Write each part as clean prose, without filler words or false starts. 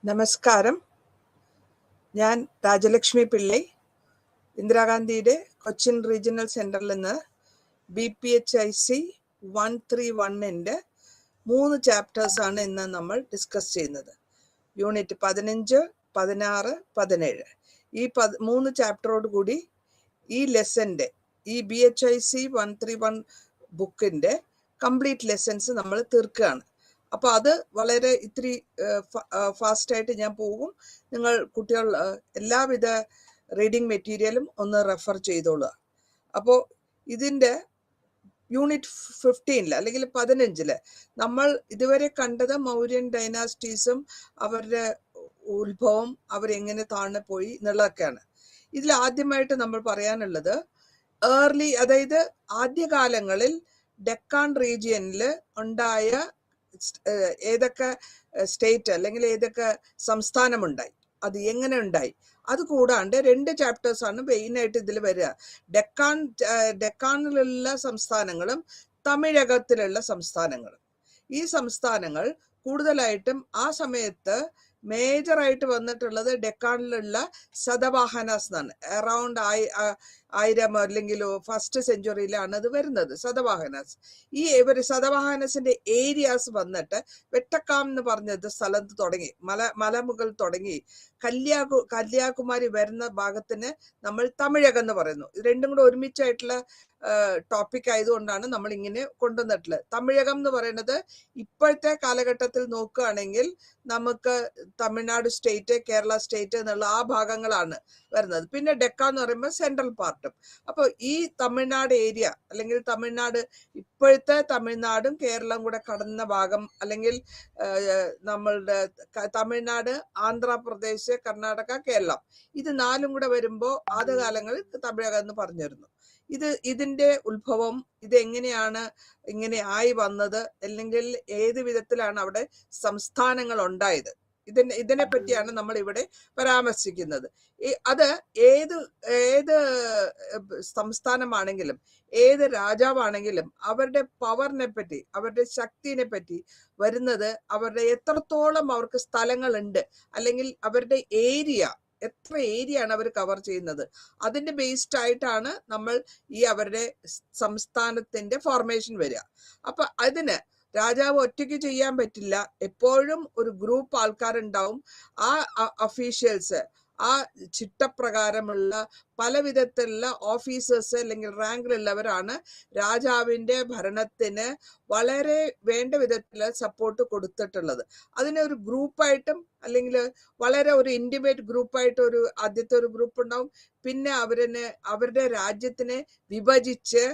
നമസ്കാരം. ഞാൻ രാജലക്ഷ്മി പിള്ളൈ, ഇന്ദിരാഗാന്ധിയുടെ കൊച്ചിൻ റീജിയണൽ സെന്ററിൽ നിന്ന് BPHIC 131-ന്റെ 3 ചാപ്റ്റേഴ്സാണ് ഇന്ന് നമ്മൾ ഡിസ്കസ് ചെയ്യുന്നത്. യൂണിറ്റ് 15, 16, 17. ഈ 3 ചാപ്റ്ററോട് കൂടി ഈ ലെസന്റെ, ഈ BHIC 131 ബുക്കിന്റെ കംപ്ലീറ്റ് ലെസൺസ് നമ്മൾ തീർക്കുകയാണ്. അപ്പോൾ അത് വളരെ ഇത്തിരി ഫാസ്റ്റായിട്ട് ഞാൻ പോകും. നിങ്ങൾ കുട്ടികൾ എല്ലാവിധ റീഡിംഗ് മെറ്റീരിയലും ഒന്ന് റെഫർ ചെയ്തോളുക. അപ്പോൾ ഇതിൻ്റെ യൂണിറ്റ് 15 അല്ലെങ്കിൽ 15 നമ്മൾ ഇതുവരെ കണ്ടത് മൗര്യൻ ഡൈനാസ്റ്റീസും അവരുടെ ഉത്ഭവം, അവരെങ്ങനെ താഴ്ന്നു പോയി എന്നുള്ളതൊക്കെയാണ്. ഇതിൽ ആദ്യമായിട്ട് നമ്മൾ പറയാനുള്ളത് ഏർലി, അതായത് ആദ്യകാലങ്ങളിൽ ഡെക്കാൻ റീജിയനിൽ ഉണ്ടായ ഏതൊക്കെ സ്റ്റേറ്റ് അല്ലെങ്കിൽ ഏതൊക്കെ സംസ്ഥാനമുണ്ടായി, അത് എങ്ങനെ ഉണ്ടായി. അത് കൂടാണ്ട് 2 ചാപ്റ്റേഴ്സാണ് മെയിനായിട്ട് ഇതിൽ വരിക. ഡെക്കാനിലുള്ള സംസ്ഥാനങ്ങളും തമിഴകത്തിലുള്ള സംസ്ഥാനങ്ങളും. ഈ സംസ്ഥാനങ്ങൾ കൂടുതലായിട്ടും ആ സമയത്ത് മേജറായിട്ട് വന്നിട്ടുള്ളത് ഡെക്കാനിലുള്ള ശതവാഹനാസ് എന്നാണ്. അറൗണ്ട് 1000 അല്ലെങ്കിൽ ഫസ്റ്റ് സെഞ്ചുറിയിലാണ് അത് വരുന്നത്, ശതവാഹനാസ്. ഈ ശതവാഹനസിന്റെ ഏരിയാസ് വന്നിട്ട് വെട്ടക്കാം എന്ന് പറഞ്ഞത് സ്ഥലത്ത് തുടങ്ങി, മലമുകൾ തുടങ്ങി കന്യാകുമാരി വരുന്ന ഭാഗത്തിന് നമ്മൾ തമിഴകം എന്ന് പറയുന്നു. ഇത് രണ്ടും കൂടെ ഒരുമിച്ചായിട്ടുള്ള ടോപ്പിക് ആയതുകൊണ്ടാണ് നമ്മൾ ഇങ്ങനെ കൊണ്ടുവന്നിട്ടുള്ളത്. തമിഴകം എന്ന് പറയുന്നത് ഇപ്പോഴത്തെ കാലഘട്ടത്തിൽ നോക്കുകയാണെങ്കിൽ നമുക്ക് തമിഴ്നാട് സ്റ്റേറ്റ്, കേരള സ്റ്റേറ്റ് എന്നുള്ള ആ ഭാഗങ്ങളാണ് വരുന്നത്. പിന്നെ ഡെക്കാൻ എന്ന് പറയുമ്പോൾ സെൻട്രൽ പാർട്ടും. അപ്പോൾ ഈ തമിഴ്നാട് ഏരിയ അല്ലെങ്കിൽ തമിഴ്നാട്, ഇപ്പോഴത്തെ തമിഴ്നാടും കേരളം കൂടെ കടന്ന ഭാഗം, അല്ലെങ്കിൽ നമ്മളുടെ തമിഴ്നാട്, ആന്ധ്രാപ്രദേശ്, കർണാടക, കേരളം, ഇത് 4 കൂടെ വരുമ്പോൾ ആദ്യകാലങ്ങളിൽ തമിഴകം എന്ന് പറഞ്ഞിരുന്നു. ഇതിന്റെ ഉത്ഭവം, ഇത് എങ്ങനെയാണ് ഇങ്ങനെ ആയി വന്നത്, അല്ലെങ്കിൽ ഏത് വിധത്തിലാണ് അവിടെ സംസ്ഥാനങ്ങൾ ഉണ്ടായത്, ഇതിനെ പറ്റിയാണ് നമ്മൾ ഇവിടെ പരാമർശിക്കുന്നത്. അത് ഏത് സംസ്ഥാനമാണെങ്കിലും ഏത് രാജാവാണെങ്കിലും അവരുടെ പവറിനെ പറ്റി, അവരുടെ ശക്തിനെ പറ്റി വരുന്നത് അവരുടെ എത്രത്തോളം അവർക്ക് സ്ഥലങ്ങളുണ്ട്, അല്ലെങ്കിൽ അവരുടെ ഏരിയ, എത്ര ഏരിയ ആണ് അവർ കവർ ചെയ്യുന്നത്, അതിന്റെ ബേസ്ഡ് ആയിട്ടാണ് നമ്മൾ ഈ അവരുടെ സംസ്ഥാനത്തിന്റെ ഫോർമേഷൻ വരിക. അപ്പൊ അതിന് രാജാവ് ഒറ്റയ്ക്ക് ചെയ്യാൻ പറ്റില്ല. എപ്പോഴും ഒരു ഗ്രൂപ്പ് ആൾക്കാരുണ്ടാവും. ആ ഒഫീഷ്യൽസ്, ആ ചിട്ടപ്രകാരമുള്ള പല വിധത്തിലുള്ള ഓഫീസേഴ്സ് അല്ലെങ്കിൽ റാങ്കിലുള്ളവരാണ് രാജാവിന്റെ ഭരണത്തിന് വളരെ വേണ്ട വിധത്തിൽ സപ്പോർട്ട് കൊടുത്തിട്ടുള്ളത്. അതിനെ ഒരു ഗ്രൂപ്പായിട്ടും അല്ലെങ്കിൽ വളരെ ഒരു ഇന്റിമേറ്റ് ഗ്രൂപ്പായിട്ട് ആദ്യത്തെ ഒരു ഗ്രൂപ്പ് ഉണ്ടാവും. പിന്നെ അവരുടെ രാജ്യത്തിനെ വിഭജിച്ച്,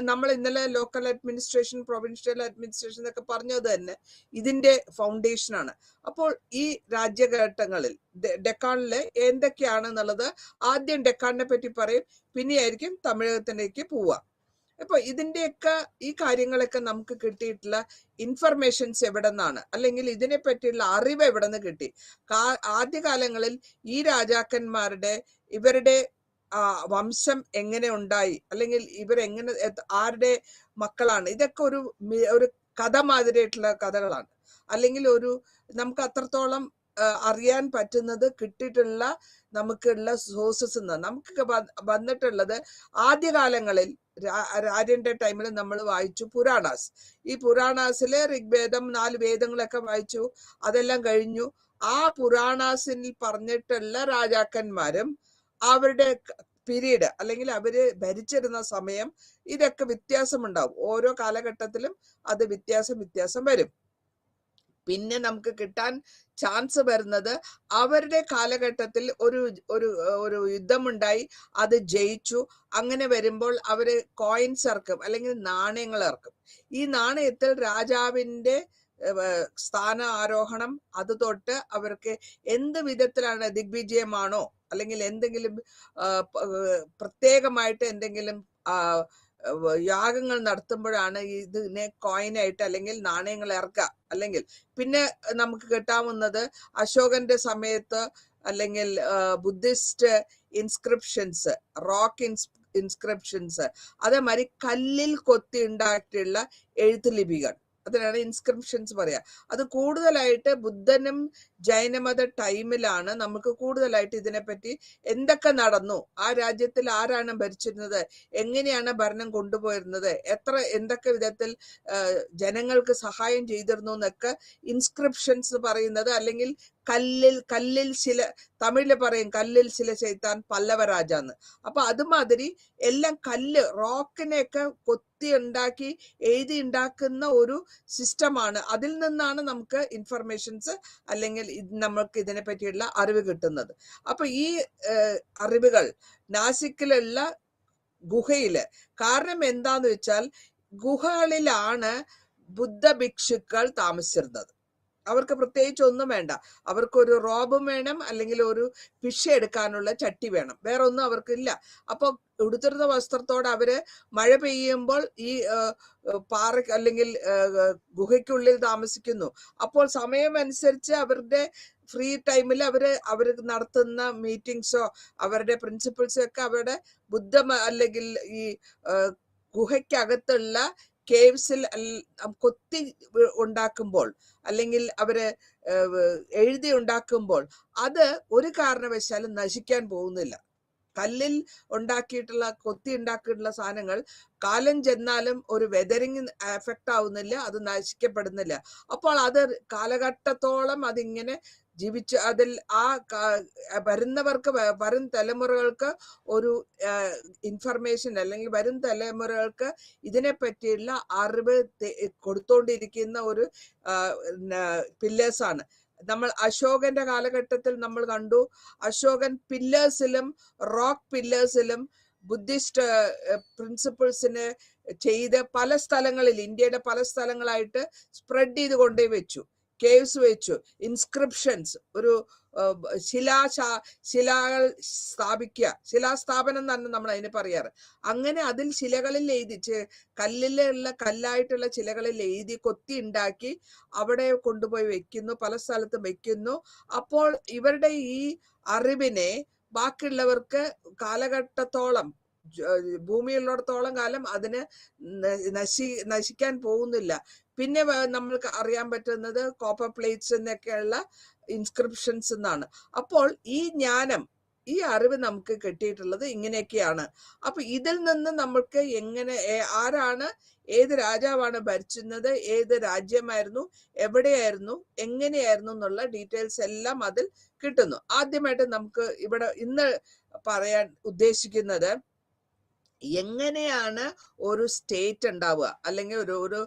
നമ്മൾ ഇന്നലെ ലോക്കൽ അഡ്മിനിസ്ട്രേഷൻ, പ്രൊവിൻഷ്യൽ അഡ്മിനിസ്ട്രേഷൻ എന്നൊക്കെ പറഞ്ഞത് തന്നെ ഇതിന്റെ ഫൗണ്ടേഷനാണ്. അപ്പോൾ ഈ രാജ്യഘട്ടങ്ങളിൽ ഡെക്കാണില് എന്തൊക്കെയാണെന്നുള്ളത് ആദ്യം ഡെക്കാണിനെ പറ്റി പറയും, പിന്നെയായിരിക്കും തമിഴകത്തിലേക്ക് പോവുക. അപ്പൊ ഇതിന്റെയൊക്കെ ഈ കാര്യങ്ങളൊക്കെ നമുക്ക് കിട്ടിയിട്ടുള്ള ഇൻഫർമേഷൻസ് എവിടെ നിന്നാണ്, അല്ലെങ്കിൽ ഇതിനെ പറ്റിയുള്ള അറിവ് എവിടെ നിന്ന് കിട്ടി? ആദ്യകാലങ്ങളിൽ ഈ രാജാക്കന്മാരുടെ, ഇവരുടെ വംശം എങ്ങനെ ഉണ്ടായി, അല്ലെങ്കിൽ ഇവരെങ്ങനെ, ആരുടെ മക്കളാണ്, ഇതൊക്കെ ഒരു കഥ മാതിരിയായിട്ടുള്ള കഥകളാണ്. അല്ലെങ്കിൽ നമുക്ക് അത്രത്തോളം അറിയാൻ പറ്റുന്നത് കിട്ടിയിട്ടുള്ള നമുക്കുള്ള സോഴ്സസ് എന്നാണ്. നമുക്ക് വന്നിട്ടുള്ളത് ആദ്യകാലങ്ങളിൽ രാജന്റെ ടൈമിൽ നമ്മൾ വായിച്ചു പുരാണാസ്. ഈ പുരാണാസിലെ ഋഗ്വേദം, 4 വേദങ്ങളൊക്കെ വായിച്ചു. അതെല്ലാം കഴിഞ്ഞു. ആ പുരാണാസിൽ പറഞ്ഞിട്ടുള്ള രാജാക്കന്മാരും അവരുടെ പീരീഡ്, അല്ലെങ്കിൽ അവര് ഭരിച്ചിരുന്ന സമയം, ഇതൊക്കെ വ്യത്യാസമുണ്ടാവും. ഓരോ കാലഘട്ടത്തിലും അത് വ്യത്യാസം വരും. പിന്നെ നമുക്ക് കിട്ടാൻ ചാൻസ് വരുന്നത് അവരുടെ കാലഘട്ടത്തിൽ ഒരു യുദ്ധമുണ്ടായി, അത് ജയിച്ചു. അങ്ങനെ വരുമ്പോൾ അവര് കോയിൻസ് ഇറക്കും, അല്ലെങ്കിൽ നാണയങ്ങൾ ഇറക്കും. ഈ നാണയത്തിൽ രാജാവിന്റെ സ്ഥാന ആരോഹണം, അത് തൊട്ട് അവർക്ക് എന്ത് വിധത്തിലാണ്, ദിഗ്വിജയമാണോ അല്ലെങ്കിൽ എന്തെങ്കിലും പ്രത്യേകമായിട്ട് എന്തെങ്കിലും യാഗങ്ങൾ നടത്തുമ്പോഴാണ് ഇതിനെ കോയിനായിട്ട് അല്ലെങ്കിൽ നാണയങ്ങൾ ഇറക്കുക. അല്ലെങ്കിൽ പിന്നെ നമുക്ക് കിട്ടാവുന്നത് അശോകന്റെ സമയത്ത്, അല്ലെങ്കിൽ ബുദ്ധിസ്റ്റ് ഇൻസ്ക്രിപ്ഷൻസ്, റോക്ക് ഇൻസ്ക്രിപ്ഷൻസ്, അതേമാതിരി കല്ലിൽ കൊത്തി ഉണ്ടാക്കിയിട്ടുള്ള എഴുത്തുലിപികൾ, അതിനാണ് ഇൻസ്ക്രിപ്ഷൻസ് പറയാ. അത് കൂടുതലായിട്ട് ബുദ്ധനും ജൈനമത ടൈമിലാണ് നമുക്ക് കൂടുതലായിട്ട് ഇതിനെപ്പറ്റി എന്തൊക്കെ നടന്നു, ആ രാജ്യത്തിൽ ആരാണ് ഭരിച്ചിരുന്നത്, എങ്ങനെയാണ് ഭരണം കൊണ്ടുപോയിരുന്നത്, എന്തൊക്കെ വിധത്തിൽ ജനങ്ങൾക്ക് സഹായം ചെയ്തിരുന്നു എന്നൊക്കെ ഇൻസ്ക്രിപ്ഷൻസ് പറയുന്നത്. അല്ലെങ്കിൽ കല്ലിൽ ശില, തമിഴില് പറയും കല്ലിൽ ശില ചെയ്താൻ പല്ലവരാജാന്ന്. അപ്പൊ അതുമാതിരി എല്ലാം റോക്കിനെയൊക്കെ കൊത്തി ഉണ്ടാക്കി എഴുതി ഉണ്ടാക്കുന്ന ഒരു സിസ്റ്റമാണ്. അതിൽ നിന്നാണ് നമുക്ക് ഇൻഫർമേഷൻസ് അല്ലെങ്കിൽ നമുക്ക് ഇതിനെ പറ്റിയുള്ള അറിവ് കിട്ടുന്നത്. അപ്പൊ ഈ അറിവുകൾ നാസിക്കിലുള്ള ഗുഹയില്, കാരണം എന്താന്ന് വെച്ചാൽ ഗുഹകളിലാണ് ബുദ്ധ ഭിക്ഷുക്കൾ താമസിച്ചിരുന്നത്. അവർക്ക് പ്രത്യേകിച്ച് ഒന്നും വേണ്ട. അവർക്കൊരു റോബും വേണം, അല്ലെങ്കിൽ ഒരു ഭിക്ഷ എടുക്കാനുള്ള ചട്ടി വേണം, വേറെ ഒന്നും അവർക്കില്ല. അപ്പൊ ഉടുത്തിരുന്ന വസ്ത്രത്തോടെ അവര് മഴ പെയ്യുമ്പോൾ ഈ പാറ അല്ലെങ്കിൽ ഗുഹയ്ക്കുള്ളിൽ താമസിക്കുന്നു. അപ്പോൾ സമയം അനുസരിച്ച് അവരുടെ ഫ്രീ ടൈമിൽ അവര് നടത്തുന്ന മീറ്റിംഗ്സോ അവരുടെ പ്രിൻസിപ്പിൾസോ ഒക്കെ അവരുടെ അല്ലെങ്കിൽ ഈ ഗുഹയ്ക്കകത്തുള്ള കേവ്സിൽ കൊത്തി ഉണ്ടാക്കുമ്പോൾ അല്ലെങ്കിൽ അവര് എഴുതി ഉണ്ടാക്കുമ്പോൾ അത് ഒരു കാരണവശാലും നശിക്കാൻ പോകുന്നില്ല. കല്ലിൽ കൊത്തി ഉണ്ടാക്കിയിട്ടുള്ള സാധനങ്ങൾ കാലം ചെന്നാലും ഒരു വെതറിങ് എഫക്റ്റ് ആവുന്നില്ല, അത് നശിക്കപ്പെടുന്നില്ല. അപ്പോൾ അത് കാലഘട്ടത്തോളം അതിങ്ങനെ ജീവിച്ച് അതിൽ വരും തലമുറകൾക്ക് ഒരു ഇൻഫർമേഷൻ, അല്ലെങ്കിൽ വരും തലമുറകൾക്ക് ഇതിനെ പറ്റിയുള്ള അറിവ് കൊടുത്തോണ്ടിരിക്കുന്ന ഒരു പില്ലേഴ്സാണ്. നമ്മൾ അശോകന്റെ കാലഘട്ടത്തിൽ നമ്മൾ കണ്ടു, അശോകൻ പില്ലേഴ്സിലും റോക്ക് പില്ലേഴ്സിലും ബുദ്ധിസ്റ്റ് പ്രിൻസിപ്പിൾസിന് ചെയ്ത് പല സ്ഥലങ്ങളിൽ, ഇന്ത്യയുടെ പല സ്ഥലങ്ങളായിട്ട് സ്പ്രെഡ് ചെയ്ത് കൊണ്ടേ വെച്ചു, കേവ്സ് വെച്ചു, ഇൻസ്ക്രിപ്ഷൻസ്, ഒരു ശിലകൾ സ്ഥാപിക്കുക, ശിലാസ്ഥാപനം തന്നെ നമ്മൾ അതിന് പറയാറ്. അങ്ങനെ അതിൽ ശിലകളിൽ എഴുതി, കല്ലായിട്ടുള്ള ശിലകളിൽ എഴുതി കൊത്തി ഉണ്ടാക്കി അവിടെ കൊണ്ടുപോയി വെക്കുന്നു, പല സ്ഥലത്തും വെക്കുന്നു. അപ്പോൾ ഇവരുടെ ഈ അറിവിനെ ബാക്കിയുള്ളവർക്ക് കാലഘട്ടത്തോളം, ഭൂമിയുള്ളിടത്തോളം കാലം അതിന് നശിക്കാൻ പോകുന്നില്ല. പിന്നെ നമ്മൾക്ക് അറിയാൻ പറ്റുന്നത് കോപ്പർ പ്ലേറ്റ്സ് എന്നൊക്കെയുള്ള ഇൻസ്ക്രിപ്ഷൻസ് എന്നാണ്. അപ്പോൾ ഈ ജ്ഞാനം, ഈ അറിവ് നമുക്ക് കിട്ടിയിട്ടുള്ളത് ഇങ്ങനെയൊക്കെയാണ്. അപ്പൊ ഇതിൽ നിന്ന് നമുക്ക് ആരാണ്, ഏത് രാജാവാണ് ഭരിച്ചിരുന്നത്, ഏത് രാജ്യമായിരുന്നു, എവിടെയായിരുന്നു, എങ്ങനെയായിരുന്നു എന്നുള്ള ഡീറ്റെയിൽസ് എല്ലാം അതിൽ കിട്ടുന്നു. ആദ്യമായിട്ട് നമുക്ക് ഇന്ന് പറയാൻ ഉദ്ദേശിക്കുന്നത് എങ്ങനെയാണ് ഒരു സ്റ്റേറ്റ് ഉണ്ടാവുക, അല്ലെങ്കിൽ ഒരു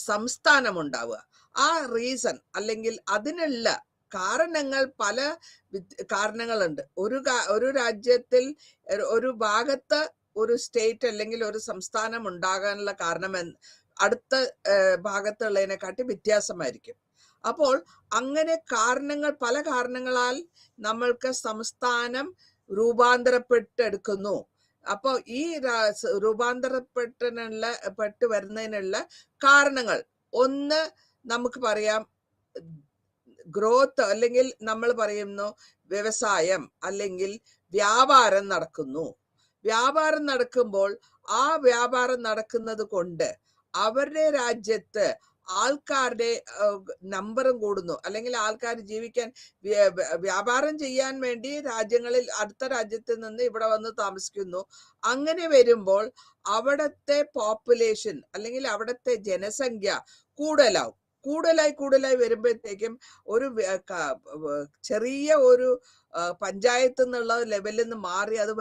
സംസ്ഥാനം ഉണ്ടാവുക. ആ റീസൺ അല്ലെങ്കിൽ അതിനുള്ള കാരണങ്ങൾ, പല കാരണങ്ങളുണ്ട്. ഒരു രാജ്യത്തിൽ ഒരു ഭാഗത്ത് ഒരു സ്റ്റേറ്റ് അല്ലെങ്കിൽ ഒരു സംസ്ഥാനം ഉണ്ടാകാനുള്ള കാരണം അടുത്ത ഭാഗത്തുള്ളതിനെക്കാട്ടി വ്യത്യാസമായിരിക്കും. അപ്പോൾ അങ്ങനെ പല കാരണങ്ങളാൽ നമ്മൾക്ക് സംസ്ഥാനം രൂപാന്തരപ്പെട്ടെടുക്കുന്നു. അപ്പോൾ ഈ രൂപാന്തരപ്പെട്ട് വരുന്നതിനുള്ള കാരണങ്ങൾ, ഒന്ന് നമുക്ക് പറയാം ഗ്രോത്ത്, അല്ലെങ്കിൽ നമ്മൾ പറയുന്നു വ്യവസായം അല്ലെങ്കിൽ വ്യാപാരം നടക്കുന്നു. വ്യാപാരം നടക്കുമ്പോൾ ആ വ്യാപാരം നടക്കുന്നത് കൊണ്ട് അവരുടെ രാജ്യത്ത് ആൾക്കാരുടെ നമ്പറും കൂടുന്നു, അല്ലെങ്കിൽ ആൾക്കാർ ജീവിക്കാൻ, വ്യാപാരം ചെയ്യാൻ വേണ്ടി രാജ്യങ്ങളിൽ അടുത്ത രാജ്യത്ത് നിന്ന് ഇവിടെ വന്ന് താമസിക്കുന്നു. അങ്ങനെ വരുമ്പോൾ അവിടത്തെ പോപ്പുലേഷൻ അല്ലെങ്കിൽ അവിടത്തെ ജനസംഖ്യ കൂടുതലായി വരുമ്പോഴത്തേക്കും ഒരു ചെറിയ ഒരു പഞ്ചായത്ത് എന്നുള്ള ലെവലിൽ നിന്ന് മാറി അത്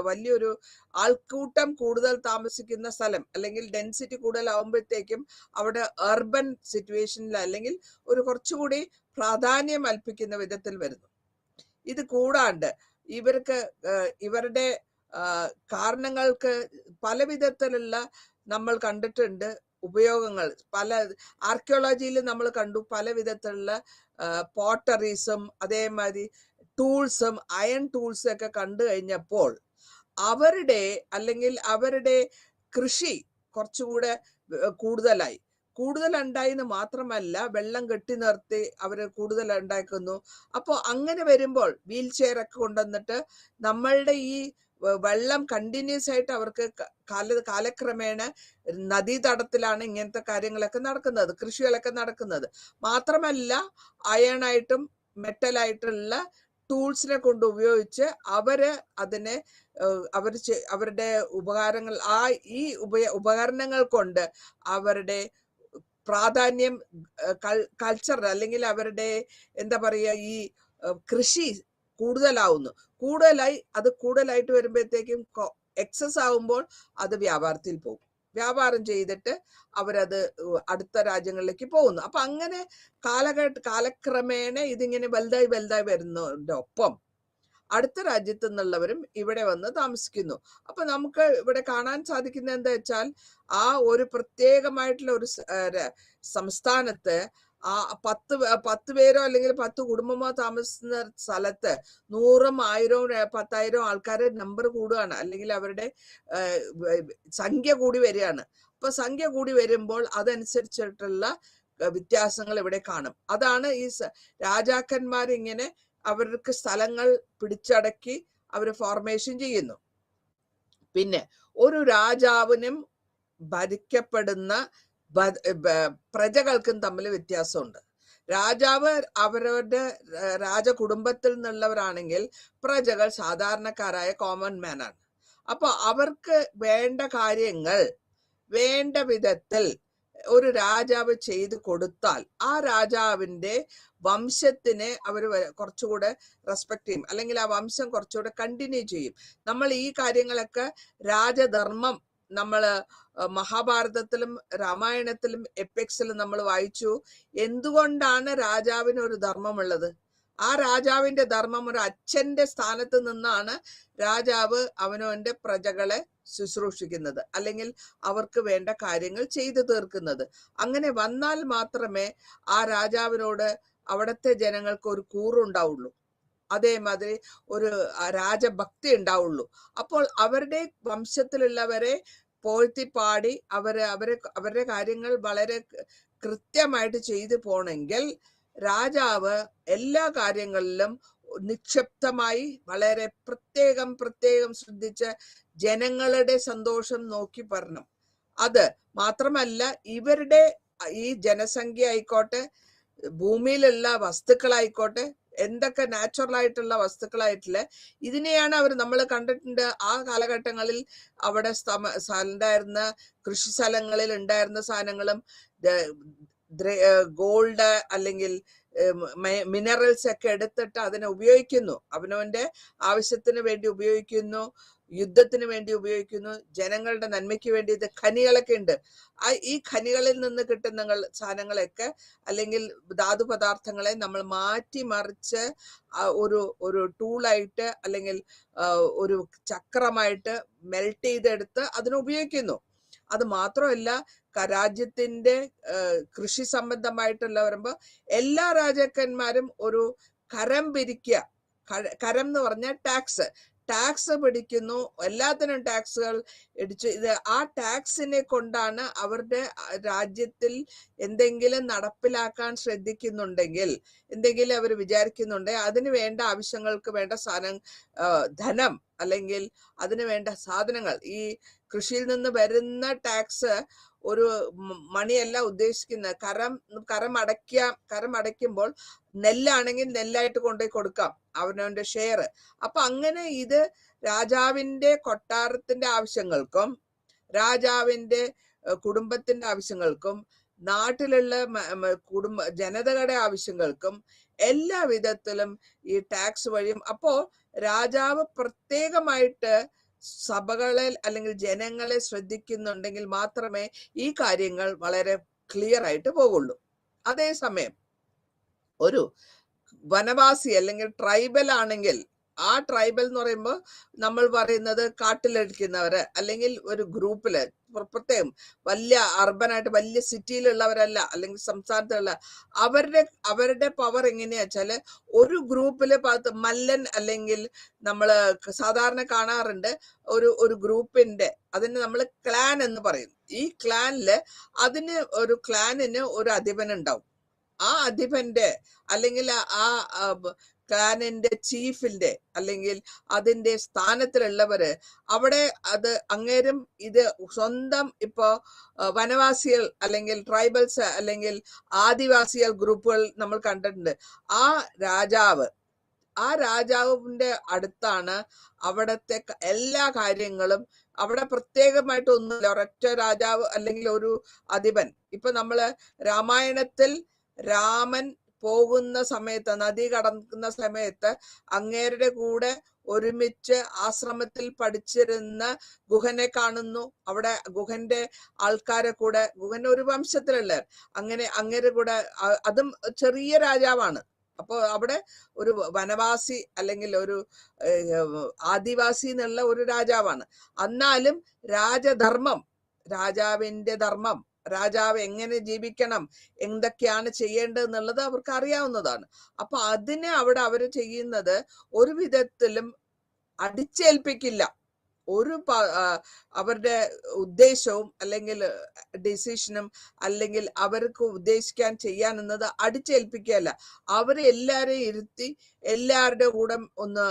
വലിയൊരു ആൾക്കൂട്ടം കൂടുതൽ താമസിക്കുന്ന സ്ഥലം, അല്ലെങ്കിൽ ഡെൻസിറ്റി കൂടുതലാവുമ്പോഴത്തേക്കും അവിടെ അർബൻ സിറ്റുവേഷനിൽ അല്ലെങ്കിൽ ഒരു കുറച്ചുകൂടി പ്രാധാന്യം കൽപ്പിക്കുന്ന വിധത്തിൽ വരുന്നു. ഇത് കൂടാണ്ട് ഇവരുടെ കാരണങ്ങൾക്ക് പല വിധത്തിലുള്ള നമ്മൾ കണ്ടിട്ടുണ്ട് ഉപയോഗങ്ങൾ. പല ആർക്കിയോളജിയിൽ നമ്മൾ കണ്ടു പല വിധത്തിലുള്ള പോട്ടറീസും അതേമാതിരി ടൂൾസും അയൺ ടൂൾസും ഒക്കെ കണ്ടു കഴിഞ്ഞപ്പോൾ അവരുടെ കൃഷി കുറച്ചുകൂടെ കൂടുതലുണ്ടായിന്ന് മാത്രമല്ല, വെള്ളം കെട്ടി നിർത്തി അവർ കൂടുതൽ ഉണ്ടാക്കുന്നു. അപ്പോൾ അങ്ങനെ വരുമ്പോൾ വീൽ ചെയർ ഒക്കെ കൊണ്ടുവന്നിട്ട് നമ്മളുടെ ഈ വെള്ളം കണ്ടിന്യൂസ് ആയിട്ട് അവർക്ക് കാലക്രമേണ നദീതടത്തിലാണ് ഇങ്ങനത്തെ കാര്യങ്ങളൊക്കെ നടക്കുന്നത്, കൃഷികളൊക്കെ നടക്കുന്നത്. മാത്രമല്ല അയണായിട്ടും മെറ്റലായിട്ടുള്ള ടൂൾസിനെ കൊണ്ട് ഉപയോഗിച്ച് അവര് അതിനെ അവരുടെ ഉപകാരങ്ങൾ ഈ ഉപകരണങ്ങൾ കൊണ്ട് അവരുടെ പ്രാധാന്യം കൾച്ചർ അല്ലെങ്കിൽ അവരുടെ എന്താ പറയുക ഈ കൃഷി കൂടുതലായിട്ട് വരുമ്പോഴത്തേക്കും എക്സസ് ആവുമ്പോൾ അത് വ്യാപാരത്തിൽ പോകും. വ്യാപാരം ചെയ്തിട്ട് അവരത് അടുത്ത രാജ്യങ്ങളിലേക്ക് പോകുന്നു. അപ്പൊ അങ്ങനെ കാലക്രമേണ ഇതിങ്ങനെ വലുതായി വരുന്നതിന്റെ ഒപ്പം അടുത്ത രാജ്യത്തു നിന്നുള്ളവരും ഇവിടെ വന്ന് താമസിക്കുന്നു. അപ്പൊ നമുക്ക് ഇവിടെ കാണാൻ സാധിക്കുന്നത് എന്താ വെച്ചാൽ ആ ഒരു പ്രത്യേകമായിട്ടുള്ള ഒരു സംസ്ഥാനത്ത് ആ 10 പേരോ അല്ലെങ്കിൽ 10 കുടുംബമോ താമസിക്കുന്ന സ്ഥലത്ത് 100ഉം 1000ഉം 10,000 ആൾക്കാരെ നമ്പർ കൂടുകയാണ്, അല്ലെങ്കിൽ അവരുടെ സംഖ്യ കൂടി വരികയാണ്. അപ്പൊ സംഖ്യ കൂടി വരുമ്പോൾ അതനുസരിച്ചിട്ടുള്ള വ്യത്യാസങ്ങൾ ഇവിടെ കാണും. അതാണ് ഈ രാജാക്കന്മാർ ഇങ്ങനെ അവർക്ക് സ്ഥലങ്ങൾ പിടിച്ചടക്കി അവർ ഫോർമേഷൻ ചെയ്യുന്നു. പിന്നെ ഒരു രാജാവിനും ഭരിക്കപ്പെടുന്ന പ്രജകൾക്കും തമ്മിൽ വ്യത്യാസമുണ്ട്. രാജാവ് അവരവരുടെ രാജകുടുംബത്തിൽ നിന്നുള്ളവരാണെങ്കിൽ പ്രജകൾ സാധാരണക്കാരായ കോമൺ മാൻ ആണ്. അപ്പൊ അവർക്ക് വേണ്ട കാര്യങ്ങൾ വേണ്ട വിധത്തിൽ ഒരു രാജാവ് ചെയ്തു കൊടുത്താൽ ആ രാജാവിന്റെ വംശത്തിനെ അവർ കുറച്ചുകൂടെ റെസ്പെക്ട് ചെയ്യും, അല്ലെങ്കിൽ ആ വംശം കുറച്ചുകൂടെ കണ്ടിന്യൂ ചെയ്യും. നമ്മൾ ഈ കാര്യങ്ങളൊക്കെ രാജധർമ്മം നമ്മൾ മഹാഭാരതത്തിലും രാമായണത്തിലും എപ്പിക്സിലും നമ്മൾ വായിച്ചു. എന്തുകൊണ്ടാണ് രാജാവിന് ഒരു ധർമ്മമുള്ളത്? ആ രാജാവിന്റെ ധർമ്മം ഒരു അച്ഛന്റെ സ്ഥാനത്ത് നിന്നാണ് രാജാവ് അവനവന്റെ പ്രജകളെ ശുശ്രൂഷിക്കുന്നത്, അല്ലെങ്കിൽ അവർക്ക് വേണ്ട കാര്യങ്ങൾ ചെയ്തു തീർക്കുന്നത്. അങ്ങനെ വന്നാൽ മാത്രമേ ആ രാജാവിനോട് അവിടുത്തെ ജനങ്ങൾക്ക് ഒരു കൂറുണ്ടാവുള്ളൂ, അതേമാതിരി ഒരു രാജഭക്തി ഉണ്ടാവുള്ളൂ. അപ്പോൾ അവരുടെ വംശത്തിലുള്ളവരെ പോഴ്ത്തിപ്പാടി അവരുടെ കാര്യങ്ങൾ വളരെ കൃത്യമായിട്ട് ചെയ്തു പോണെങ്കിൽ രാജാവ് എല്ലാ കാര്യങ്ങളിലും നിക്ഷിപ്തമായി വളരെ പ്രത്യേകം ശ്രദ്ധിച്ച് ജനങ്ങളുടെ സന്തോഷം നോക്കി പറഞ്ഞു. അത് മാത്രമല്ല ഇവരുടെ ഈ ജനസംഖ്യ ആയിക്കോട്ടെ, ഭൂമിയിലുള്ള വസ്തുക്കളായിക്കോട്ടെ, എന്തൊക്കെ നാച്ചുറൽ ആയിട്ടുള്ള വസ്തുക്കളായിട്ടുള്ള ഇതിനെയാണ് നമ്മൾ കണ്ടിട്ടുണ്ട്. ആ കാലഘട്ടങ്ങളിൽ അവിടെ ഉണ്ടായിരുന്ന കൃഷി സ്ഥലങ്ങളിൽ ഉണ്ടായിരുന്ന സാധനങ്ങളും ഗോൾഡ് അല്ലെങ്കിൽ മിനറൽസ് ഒക്കെ എടുത്തിട്ട് അതിനെ ഉപയോഗിക്കുന്നു, അവനവന്റെ ആവശ്യത്തിന് വേണ്ടി ഉപയോഗിക്കുന്നു, യുദ്ധത്തിന് വേണ്ടി ഉപയോഗിക്കുന്നു, ജനങ്ങളുടെ നന്മയ്ക്ക് വേണ്ടി. ഇത് ഖനികളൊക്കെ ഉണ്ട്. ഈ ഖനികളിൽ നിന്ന് കിട്ടുന്ന സാധനങ്ങളൊക്കെ അല്ലെങ്കിൽ ധാതു പദാർത്ഥങ്ങളെ നമ്മൾ മാറ്റി മറിച്ച് ഒരു ടൂളായിട്ട് അല്ലെങ്കിൽ ഒരു ചക്രമായിട്ട് മെൽറ്റ് ചെയ്തെടുത്ത് അതിനെ ഉപയോഗിക്കുന്നു. അത് മാത്രമല്ല രാജ്യത്തിന്റെ കൃഷി സംബന്ധമായിട്ടുള്ള വരുമ്പോ എല്ലാ രാജാക്കന്മാരും ഒരു കരം പിരിക്കുക. കരം എന്ന് പറഞ്ഞാൽ ടാക്സ് പിടിക്കുന്നു, എല്ലാത്തിനും ടാക്സുകൾ ഇടിച്ച് ആ ടാക്സിനെ കൊണ്ടാണ് അവരുടെ രാജ്യത്തിൽ എന്തെങ്കിലും നടപ്പിലാക്കാൻ ശ്രദ്ധിക്കുന്നുണ്ടെങ്കിൽ, എന്തെങ്കിലും അവർ വിചാരിക്കുന്നുണ്ടെങ്കിൽ അതിന് വേണ്ട ആവശ്യങ്ങൾക്ക് വേണ്ട ധനം അല്ലെങ്കിൽ അതിന് വേണ്ട സാധനങ്ങൾ, ഈ കൃഷിയിൽ നിന്ന് വരുന്ന ടാക്സ് ഒരു മണിയല്ല ഉദ്ദേശിക്കുന്നത്. കരം അടയ്ക്കുമ്പോൾ നെല്ലാണെങ്കിൽ നെല്ലായിട്ട് കൊണ്ടുപോയി കൊടുക്കാം, അവനവന്റെ ഷെയർ. അപ്പൊ അങ്ങനെ ഇത് രാജാവിന്റെ കൊട്ടാരത്തിന്റെ ആവശ്യങ്ങൾക്കും രാജാവിന്റെ കുടുംബത്തിന്റെ ആവശ്യങ്ങൾക്കും നാട്ടിലുള്ള ജനതകളുടെ ആവശ്യങ്ങൾക്കും എല്ലാ വിധത്തിലും ഈ ടാക്സ് വഴിയും. അപ്പോ രാജാവ് പ്രത്യേകമായിട്ട് സഭകളെ അല്ലെങ്കിൽ ജനങ്ങളെ ശ്രദ്ധിക്കുന്നുണ്ടെങ്കിൽ മാത്രമേ ഈ കാര്യങ്ങൾ വളരെ ക്ലിയർ ആയിട്ട് പോകുള്ളൂ. അതേസമയം ഒരു വനവാസി അല്ലെങ്കിൽ ട്രൈബൽ ആണെങ്കിൽ, ആ ട്രൈബൽ എന്ന് പറയുമ്പോൾ നമ്മൾ പറയുന്നത് കാട്ടിലിരിക്കുന്നവര് അല്ലെങ്കിൽ ഒരു ഗ്രൂപ്പില് പ്രത്യേകം വലിയ അർബനായിട്ട് വലിയ സിറ്റിയിലുള്ളവരല്ല, അല്ലെങ്കിൽ സംസ്ഥാനത്തുള്ള അവരുടെ പവർ എങ്ങനെയാ വെച്ചാല് ഒരു ഗ്രൂപ്പില് മല്ലൻ അല്ലെങ്കിൽ നമ്മള് സാധാരണ കാണാറുണ്ട് ഒരു ഗ്രൂപ്പിന്റെ, അതിന് നമ്മൾ ക്ലാൻ എന്ന് പറയും. ഈ ക്ലാനില് ഒരു ക്ലാനിന് ഒരു അധിപൻ ഉണ്ടാവും. ആ അധിപന്റെ അല്ലെങ്കിൽ ആ ക്ലാനിന്റെ ചീഫിന്റെ അല്ലെങ്കിൽ അതിന്റെ സ്ഥാനത്തിലുള്ളവര് അവിടെ അത് അങ്ങേരും ഇത് സ്വന്തം ഇപ്പോ വനവാസികൾ അല്ലെങ്കിൽ ട്രൈബൽസ് അല്ലെങ്കിൽ ആദിവാസികൾ ഗ്രൂപ്പുകൾ നമ്മൾ കണ്ടിട്ടുണ്ട്. ആ രാജാവിന്റെ അടുത്താണ് അവിടത്തെ എല്ലാ കാര്യങ്ങളും. അവിടെ പ്രത്യേകമായിട്ട് ഒന്നുമില്ല, ഒരൊറ്റ രാജാവ് അല്ലെങ്കിൽ ഒരു അധിപൻ. ഇപ്പൊ നമ്മള് രാമായണത്തിൽ രാമൻ പോകുന്ന സമയത്ത്, നദി കടക്കുന്ന സമയത്ത് അങ്ങേരുടെ കൂടെ ഒരുമിച്ച് ആശ്രമത്തിൽ പഠിച്ചിരുന്ന ഗുഹനെ കാണുന്നു. അവിടെ ഗുഹന്റെ ആൾക്കാരെ കൂടെ, ഗുഹൻ ഒരു വംശത്തിലുള്ള അങ്ങനെ അങ്ങേരുടെ കൂടെ, അതും ചെറിയ രാജാവാണ്. അപ്പോൾ അവിടെ ഒരു വനവാസി അല്ലെങ്കിൽ ഒരു ആദിവാസി എന്നുള്ള ഒരു രാജാവാണ്. എന്നാലും രാജധർമ്മം, രാജാവിന്റെ ധർമ്മം, രാജാവ് എങ്ങനെ ജീവിക്കണം, എന്തൊക്കെയാണ് ചെയ്യേണ്ടതെന്നുള്ളത് അവർക്ക് അറിയാവുന്നതാണ്. അപ്പൊ അതിനെ അവിടെ അവര് ചെയ്യുന്നത് ഒരു വിധത്തിലും അടിച്ചേൽപ്പിക്കില്ല. ഒരു അവരുടെ ഉദ്ദേശവും അല്ലെങ്കിൽ ഡിസിഷനും അല്ലെങ്കിൽ അവർക്ക് ഉദ്ദേശിക്കാൻ ചെയ്യാൻ എന്നത് അടിച്ചേൽപ്പിക്കുകയല്ല. അവരെ എല്ലാരെയും ഇരുത്തി എല്ലാവരുടെ കൂടെ ഒന്ന്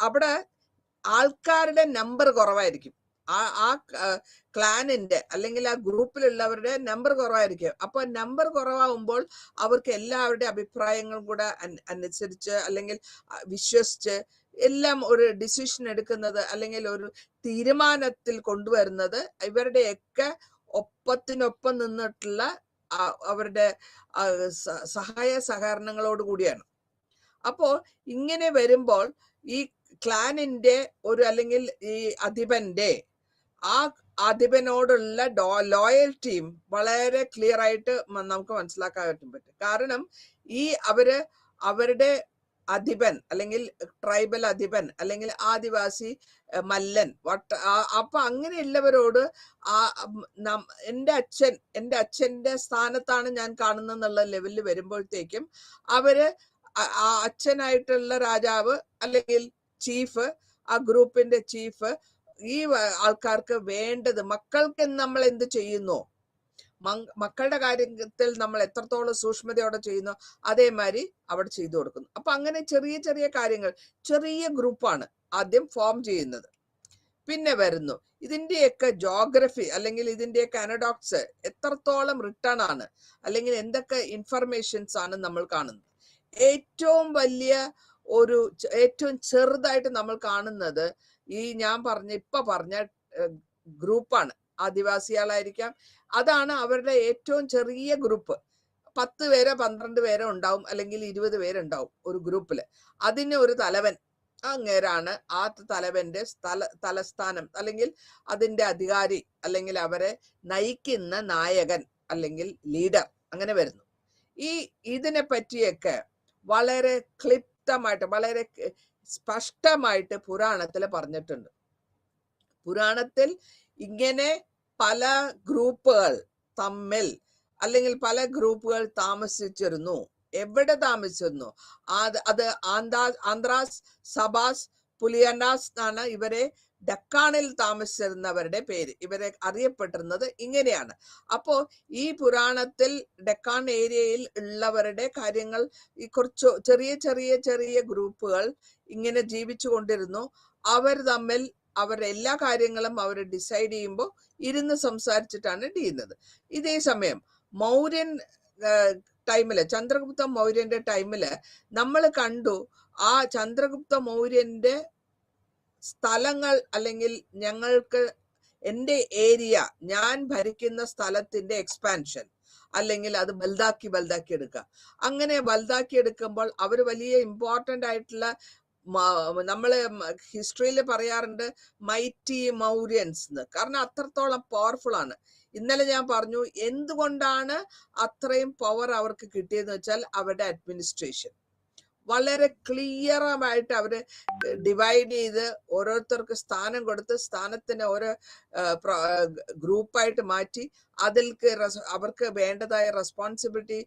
അവിടെ ആൾക്കാരുടെ നമ്പർ കുറവായിരിക്കും. ആ ക്ലാനിന്റെ അല്ലെങ്കിൽ ആ ഗ്രൂപ്പിലുള്ളവരുടെ നമ്പർ കുറവായിരിക്കും. അപ്പൊ നമ്പർ കുറവാകുമ്പോൾ അവർക്ക് എല്ലാവരുടെ അഭിപ്രായങ്ങളും കൂടെ അനുസരിച്ച് അല്ലെങ്കിൽ വിശ്വസിച്ച് എല്ലാം ഒരു ഡിസിഷൻ എടുക്കുന്നത് അല്ലെങ്കിൽ ഒരു തീരുമാനത്തിൽ കൊണ്ടുവരുന്നത് ഇവരുടെയൊക്കെ ഒപ്പത്തിനൊപ്പം നിന്നിട്ടുള്ള അവരുടെ സഹായ സഹകരണങ്ങളോട് കൂടിയാണ്. അപ്പോ ഇങ്ങനെ വരുമ്പോൾ ഈ ക്ലാനിന്റെ ഒരു അല്ലെങ്കിൽ ഈ അധിപന്റെ ആ അധിപനോടുള്ള ലോയൽറ്റിയും വളരെ ക്ലിയർ ആയിട്ട് നമുക്ക് മനസ്സിലാക്കാൻ പറ്റും. കാരണം ഈ അവരുടെ അധിപൻ അല്ലെങ്കിൽ ട്രൈബൽ അധിപൻ അല്ലെങ്കിൽ ആദിവാസി മല്ലൻ അപ്പൊ അങ്ങനെയുള്ളവരോട് എൻ്റെ അച്ഛന്റെ സ്ഥാനത്താണ് ഞാൻ കാണുന്നെന്നുള്ള ലെവലിൽ വരുമ്പോഴത്തേക്കും അവര് ആ അച്ഛനായിട്ടുള്ള രാജാവ് അല്ലെങ്കിൽ ചീഫ്, ആ ഗ്രൂപ്പിന്റെ ചീഫ് ഈ ആൾക്കാർക്ക് വേണ്ടത്, മക്കൾക്ക് നമ്മൾ എന്ത് ചെയ്യുന്നു, മക്കളുടെ കാര്യത്തിൽ നമ്മൾ എത്രത്തോളം സൂക്ഷ്മതയോടെ ചെയ്യുന്നു അതേമാതിരി അവിടെ ചെയ്തു കൊടുക്കുന്നു. അപ്പൊ അങ്ങനെ ചെറിയ ചെറിയ കാര്യങ്ങൾ, ചെറിയ ഗ്രൂപ്പാണ് ആദ്യം ഫോം ചെയ്യുന്നത്. പിന്നെ വരുന്നു ഇതിന്റെയൊക്കെ ജോഗ്രഫി അല്ലെങ്കിൽ ഇതിന്റെയൊക്കെ അനഡോക്സ് എത്രത്തോളം റിട്ടേൺ ആണ് അല്ലെങ്കിൽ എന്തൊക്കെ ഇൻഫർമേഷൻസ് ആണ് നമ്മൾ കാണുന്നത്. ഏറ്റവും വലിയ ഏറ്റവും ചെറുതായിട്ട് നമ്മൾ കാണുന്നത് ഈ ഞാൻ ഇപ്പൊ പറഞ്ഞ ഗ്രൂപ്പാണ്. ആദിവാസികളായിരിക്കാം, അതാണ് അവരുടെ ഏറ്റവും ചെറിയ ഗ്രൂപ്പ്. 10 പേരോ 12 പേരോ ഉണ്ടാവും അല്ലെങ്കിൽ 20 പേരുണ്ടാവും ഒരു ഗ്രൂപ്പില്. അതിന് ഒരു തലവൻ, അങ്ങേരാണ് ആ തലവന്റെ തലസ്ഥാനം അല്ലെങ്കിൽ അതിന്റെ അധികാരി അല്ലെങ്കിൽ അവരെ നയിക്കുന്ന നായകൻ അല്ലെങ്കിൽ ലീഡർ. അങ്ങനെ വരുന്നു. ഇതിനെ പറ്റിയൊക്കെ വളരെ ക്ലിപ്തമായിട്ട് വളരെ സ്പഷ്ടമായിട്ട് പുരാണത്തിൽ പറഞ്ഞിട്ടുണ്ട്. പുരാണത്തിൽ ഇങ്ങനെ പല ഗ്രൂപ്പുകൾ തമ്മിൽ അല്ലെങ്കിൽ പല ഗ്രൂപ്പുകൾ താമസിച്ചിരുന്നു. എവിടെ താമസിച്ചിരുന്നു? അത് ആന്ധ്രാസ്, സബാസ്, പുലിയനാസ് എന്നാണ് ഇവരെ ഡക്കാണിൽ താമസിച്ചിരുന്നവരുടെ പേര്. ഇവരെ അറിയപ്പെട്ടിരുന്നത് ഇങ്ങനെയാണ്. അപ്പോ ഈ പുരാണത്തിൽ ഡക്കാൻ ഏരിയയിൽ ഉള്ളവരുടെ കാര്യങ്ങൾ ഈ കുറച്ച് ചെറിയ ചെറിയ ചെറിയ ഗ്രൂപ്പുകൾ ഇങ്ങനെ ജീവിച്ചു കൊണ്ടിരുന്നു. അവർ തമ്മിൽ അവരുടെ എല്ലാ കാര്യങ്ങളും അവർ ഡിസൈഡ് ചെയ്യുമ്പോൾ ഇരുന്ന് സംസാരിച്ചിട്ടാണ് ചെയ്യുന്നത്. ഇതേ സമയം മൗര്യൻ ടൈമില്, ചന്ദ്രഗുപ്ത മൗര്യന്റെ ടൈമില് നമ്മൾ കണ്ടു ആ ചന്ദ്രഗുപ്ത മൗര്യന്റെ സ്ഥലങ്ങൾ അല്ലെങ്കിൽ എൻ്റെ ഏരിയ, ഞാൻ ഭരിക്കുന്ന സ്ഥലത്തിന്റെ എക്സ്പാൻഷൻ അല്ലെങ്കിൽ അത് ബൽദാക്കി എടുക്കുക. അങ്ങനെ ബൽദാക്കി എടുക്കുമ്പോൾ അവർ വലിയ ഇമ്പോർട്ടൻ്റ് ആയിട്ടുള്ള, നമ്മള് ഹിസ്റ്ററിയിൽ പറയാറുണ്ട് മൈറ്റി മൗര്യൻസ് എന്ന്. കാരണം അത്രത്തോളം പവർഫുൾ ആണ്. ഇന്നലെ ഞാൻ പറഞ്ഞു എന്തുകൊണ്ടാണ് അത്രയും പവർ അവർക്ക് കിട്ടിയെന്ന് വെച്ചാൽ അവരുടെ അഡ്മിനിസ്ട്രേഷൻ വളരെ ക്ലിയറായിട്ട് അവര് ഡിവൈഡ് ചെയ്ത് ഓരോരുത്തർക്ക് സ്ഥാനം കൊടുത്ത് സ്ഥാനത്തിന് ഓരോ ഗ്രൂപ്പായിട്ട് മാറ്റി അവർക്ക് വേണ്ടതായ റെസ്പോൺസിബിലിറ്റി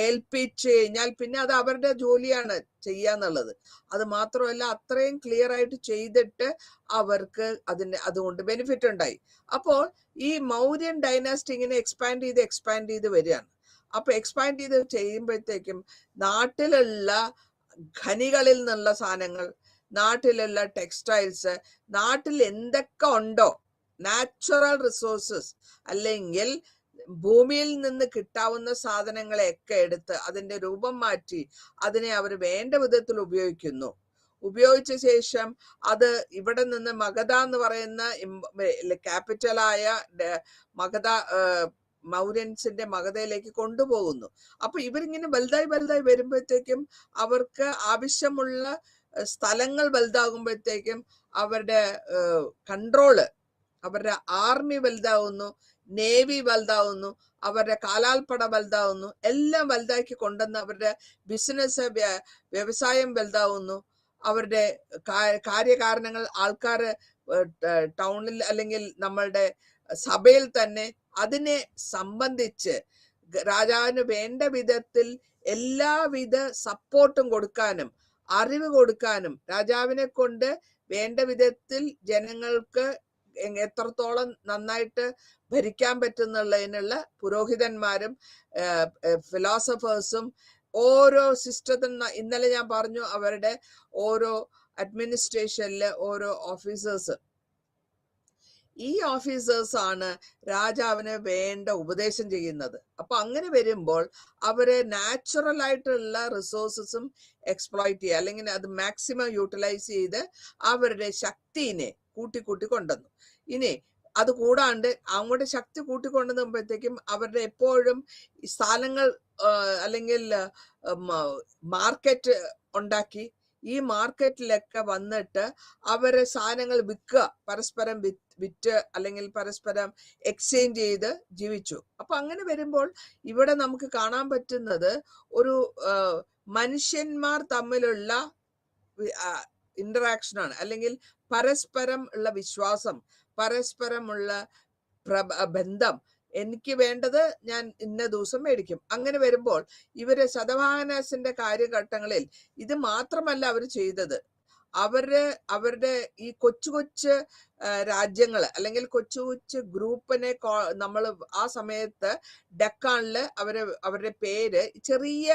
ഏൽപ്പിച്ചു കഴിഞ്ഞാൽ പിന്നെ അത് അവരുടെ ജോലിയാണ് ചെയ്യാന്നുള്ളത്. അത് മാത്രമല്ല അത്രയും ക്ലിയർ ആയിട്ട് ചെയ്തിട്ട് അവർക്ക് അതുകൊണ്ട് ബെനിഫിറ്റ് ഉണ്ടായി. അപ്പോൾ ഈ മൗര്യൻ ഡൈനാസ്റ്റി ഇങ്ങനെ എക്സ്പാൻഡ് ചെയ്ത് വരികയാണ്. അപ്പൊ എക്സ്പാൻഡ് ചെയ്ത് ചെയ്യുമ്പോഴത്തേക്കും നാട്ടിലുള്ള ഖനികളിൽ നിന്നുള്ള സാധനങ്ങൾ, നാട്ടിലുള്ള ടെക്സ്റ്റൈൽസ്, നാട്ടിൽ എന്തൊക്കെ ഉണ്ടോ നാച്ചുറൽ റിസോഴ്സസ് അല്ലെങ്കിൽ ഭൂമിയിൽ നിന്ന് കിട്ടാവുന്ന സാധനങ്ങളെയൊക്കെ എടുത്ത് അതിന്റെ രൂപം മാറ്റി അതിനെ അവർ വേണ്ട വിധത്തിൽ ഉപയോഗിച്ച ശേഷം അത് ഇവിടെ നിന്ന് മഗധ എന്ന് പറയുന്ന ക്യാപിറ്റലായ മഗധ, മൗര്യൻസിന്റെ മഗധയിലേക്ക് കൊണ്ടുപോകുന്നു. അപ്പൊ ഇവരിങ്ങനെ വലുതായി വരുമ്പോഴത്തേക്കും അവർക്ക് ആവശ്യമുള്ള സ്ഥലങ്ങൾ വലുതാകുമ്പോഴത്തേക്കും അവരുടെ കൺട്രോള്, അവരുടെ ആർമി വലുതാവുന്നു, നേവി വലുതാവുന്നു, അവരുടെ കാലാൽപ്പട വലുതാവുന്നു, എല്ലാം വലുതാക്കി കൊണ്ടുവന്ന് അവരുടെ ബിസിനസ് വ്യവസായം വലുതാവുന്നു. അവരുടെ കാര്യകാരണങ്ങൾ ആൾക്കാർ ടൗണിൽ അല്ലെങ്കിൽ നമ്മളുടെ സഭയിൽ തന്നെ അതിനെ സംബന്ധിച്ച് രാജാവിന് വേണ്ട വിധത്തിൽ എല്ലാവിധ സപ്പോർട്ടും കൊടുക്കാനും അറിവ് കൊടുക്കാനും രാജാവിനെ കൊണ്ട് വേണ്ട വിധത്തിൽ ജനങ്ങൾക്ക് എത്രത്തോളം നന്നായിട്ട് ഭരിക്കാൻ പറ്റുന്നുള്ളതിനുള്ള പുരോഹിതന്മാരും ഫിലോസഫേഴ്സും ഓരോ സിസ്റ്റത്തിൽ, ഇന്നലെ ഞാൻ പറഞ്ഞു അവരുടെ ഓരോ അഡ്മിനിസ്ട്രേഷനിലെ ഓരോ ഓഫീസേഴ്സ്, ഈ ഓഫീസേഴ്സ് ആണ് രാജാവിന് വേണ്ട ഉപദേശം ചെയ്യുന്നത്. അപ്പൊ അങ്ങനെ വരുമ്പോൾ അവര് നാച്ചുറൽ ആയിട്ടുള്ള റിസോഴ്സസും എക്സ്പ്ലോയിറ്റ് ചെയ്യുക, അല്ലെങ്കിൽ അത് മാക്സിമം യൂട്ടിലൈസ് ചെയ്ത് അവരുടെ ശക്തിനെ കൂട്ടി കൊണ്ടുവന്നു. ഇനി അത് കൂടാണ്ട് അങ്ങോട്ട് ശക്തി കൂട്ടിക്കൊണ്ടുവന്നപ്പോഴത്തേക്കും അവരുടെ എപ്പോഴും സ്ഥലങ്ങൾ അല്ലെങ്കിൽ മാർക്കറ്റ് ഉണ്ടാക്കി ഈ മാർക്കറ്റിലൊക്കെ വന്നിട്ട് അവരെ സാധനങ്ങൾ വിൽക്കുക, പരസ്പരം വിറ്റ് അല്ലെങ്കിൽ പരസ്പരം എക്സ്ചേഞ്ച് ചെയ്ത് ജീവിച്ചു. അപ്പൊ അങ്ങനെ വരുമ്പോൾ ഇവിടെ നമുക്ക് കാണാൻ പറ്റുന്നത് ഒരു മനുഷ്യന്മാർ തമ്മിലുള്ള ഇന്ററാക്ഷനാണ്, അല്ലെങ്കിൽ പരസ്പരം ഉള്ള വിശ്വാസം, പരസ്പരമുള്ള ബന്ധം. എനിക്ക് വേണ്ടത് ഞാൻ ഇന്ന ദിവസം മേടിക്കും. അങ്ങനെ വരുമ്പോൾ ഇവര് ശതവാഹനസിന്റെ കാര്യഘട്ടങ്ങളിൽ ഇത് മാത്രമല്ല അവർ ചെയ്തത്, അവരുടെ ഈ കൊച്ചു രാജ്യങ്ങള് അല്ലെങ്കിൽ കൊച്ചു ഗ്രൂപ്പിനെ നമ്മൾ ആ സമയത്ത് ഡെക്കാണില് അവരുടെ പേര് ചെറിയ,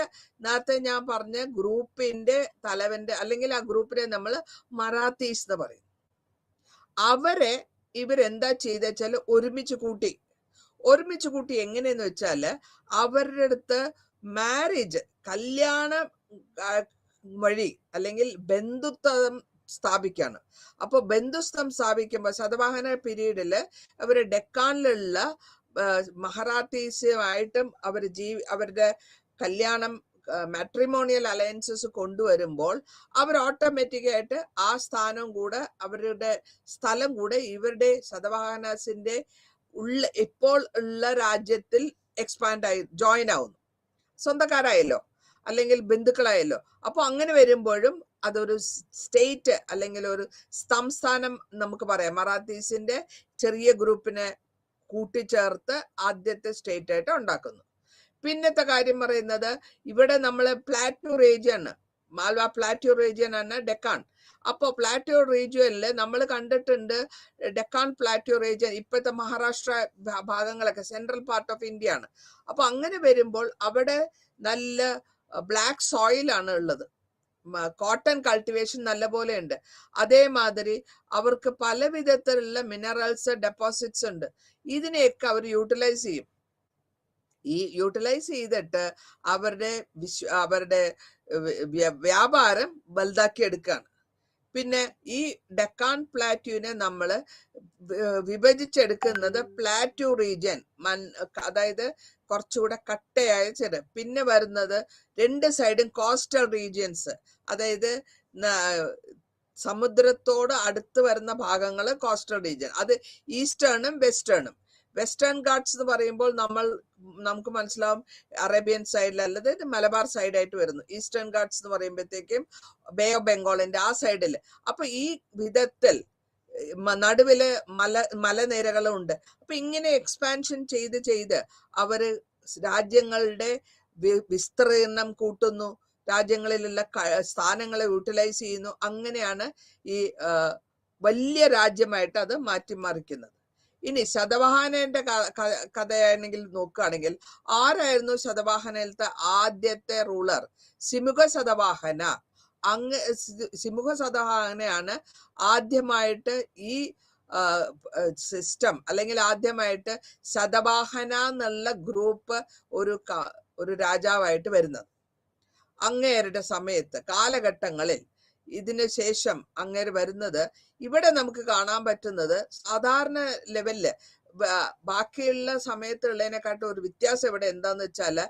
നേരത്തെ ഞാൻ പറഞ്ഞ ഗ്രൂപ്പിന്റെ തലവന്റെ അല്ലെങ്കിൽ ആ ഗ്രൂപ്പിനെ നമ്മൾ മറാത്തീസ് എന്ന് പറയും. അവരെ ഇവരെന്താ ചെയ്തെച്ചാല് ഒരുമിച്ച് കൂട്ടി എങ്ങനെയെന്ന് വെച്ചാല് അവരുടെ അടുത്ത് മാരേജ്, കല്യാണം വഴി അല്ലെങ്കിൽ ബന്ധുത്വം സ്ഥാപിക്കാണ്. അപ്പൊ ബന്ധുത്വം സ്ഥാപിക്കുമ്പോൾ ശതവാഹന പീരീഡില് അവര് ഡെക്കാനിലുള്ള മഹറാത്തീസുമായിട്ടും അവരുടെ കല്യാണം മാട്രിമോണിയൽ അലയൻസസ് കൊണ്ടുവരുമ്പോൾ അവർ ഓട്ടോമാറ്റിക്കായിട്ട് ആ സ്ഥാനം കൂടെ അവരുടെ സ്ഥലം കൂടെ ഇവരുടെ ശതവാഹനസിന്റെ ഇപ്പോൾ ഉള്ള രാജ്യത്തിൽ എക്സ്പാൻഡ് ആയി ജോയിൻ ആവുന്നു, സ്വന്തക്കാരായല്ലോ അല്ലെങ്കിൽ ബന്ധുക്കളായല്ലോ. അപ്പൊ അങ്ങനെ വരുമ്പോഴും അതൊരു സ്റ്റേറ്റ് അല്ലെങ്കിൽ ഒരു സംസ്ഥാനം നമുക്ക് പറയാം. മറാത്തീസിന്റെ ചെറിയ ഗ്രൂപ്പിനെ കൂട്ടിച്ചേർത്ത് ആദ്യത്തെ സ്റ്റേറ്റ് ആയിട്ട് ഉണ്ടാക്കുന്നു. പിന്നത്തെ കാര്യം പറയുന്നത് ഇവിടെ നമ്മള് പ്ലാറ്റൂ റീജിയൻ, മാൽവ പ്ലാറ്റൂ റീജിയൻ ആണ് ഡെക്കാൻ. അപ്പോ പ്ലാറ്റൂ റീജിയനില് നമ്മൾ കണ്ടിട്ടുണ്ട് ഡെക്കാൻ പ്ലാറ്റൂ റീജിയൻ ഇപ്പോഴത്തെ മഹാരാഷ്ട്ര ഭാഗങ്ങളൊക്കെ സെൻട്രൽ പാർട്ട് ഓഫ് ഇന്ത്യ ആണ്. അപ്പൊ അങ്ങനെ വരുമ്പോൾ അവിടെ നല്ല ബ്ലാക്ക് സോയിൽ ആണ് ഉള്ളത്, കോട്ടൺ കൾട്ടിവേഷൻ നല്ലപോലെ ഉണ്ട്. അതേമാതിരി അവർക്ക് പല വിധത്തിലുള്ള മിനറൽസ് ഡെപ്പോസിറ്റ്സ് ഉണ്ട്. ഇതിനെയൊക്കെ അവർ യൂട്ടിലൈസ് ചെയ്യും. ഈ യൂട്ടിലൈസ് ചെയ്തിട്ട് അവരുടെ വ്യാപാരം വലുതാക്കി എടുക്കുകയാണ്. പിന്നെ ഈ ഡെക്കാൻ പ്ലാറ്റ്യൂവിനെ നമ്മൾ വിഭജിച്ചെടുക്കുന്നത് പ്ലാറ്റ്യൂ റീജിയൻ, അതായത് കുറച്ചുകൂടെ കട്ടയായ ചെറു, പിന്നെ വരുന്നത് രണ്ട് സൈഡും കോസ്റ്റൽ റീജിയൻസ്, അതായത് സമുദ്രത്തോട് അടുത്ത് വരുന്ന ഭാഗങ്ങൾ കോസ്റ്റൽ റീജിയൻ, അത് ഈസ്റ്റേണും വെസ്റ്റേണും. വെസ്റ്റേൺ ഗാട്ട്സ് എന്ന് പറയുമ്പോൾ നമുക്ക് മനസ്സിലാവും അറേബ്യൻ സൈഡിൽ അല്ലാതെ മലബാർ സൈഡായിട്ട് വരുന്നു. ഈസ്റ്റേൺ ഗാട്ട്സ് എന്ന് പറയുമ്പോഴത്തേക്കും ബേ ഓഫ് ബംഗാളിന്റെ ആ സൈഡിൽ. അപ്പൊ ഈ വിധത്തിൽ നടുവില് മലനിരകളും ഉണ്ട്. അപ്പൊ ഇങ്ങനെ എക്സ്പാൻഷൻ ചെയ്ത് അവര് രാജ്യങ്ങളുടെ വിസ്തീർണം കൂട്ടുന്നു, രാജ്യങ്ങളിലുള്ള സ്ഥാനങ്ങളെ യൂട്ടിലൈസ് ചെയ്യുന്നു. അങ്ങനെയാണ് ഈ വലിയ രാജ്യമായിട്ട് അത് മാറ്റിമറിക്കുന്നത്. ഇനി ശതവാഹനന്റെ കഥയാണെങ്കിൽ നോക്കുകയാണെങ്കിൽ ആരായിരുന്നു ശതവാഹനയിലത്തെ ആദ്യത്തെ റൂളർ? സിമുഖ ശതവാഹന. സിമുഖ സതവാഹനയാണ് ആദ്യമായിട്ട് ഈ സിസ്റ്റം, അല്ലെങ്കിൽ ആദ്യമായിട്ട് ശതവാഹന എന്നുള്ള ഗ്രൂപ്പ് ഒരു രാജാവായിട്ട് വരുന്നത്. അങ്ങേരുടെ സമയത്ത് കാലഘട്ടങ്ങളിൽ ഇതിന് ശേഷം അങ്ങേര് വരുന്നത് ഇവിടെ നമുക്ക് കാണാൻ പറ്റുന്നത് സാധാരണ ലെവലില് ബാക്കിയുള്ള സമയത്തുള്ളതിനെക്കാട്ടും ഒരു വ്യത്യാസം ഇവിടെ എന്താന്ന് വെച്ചാല്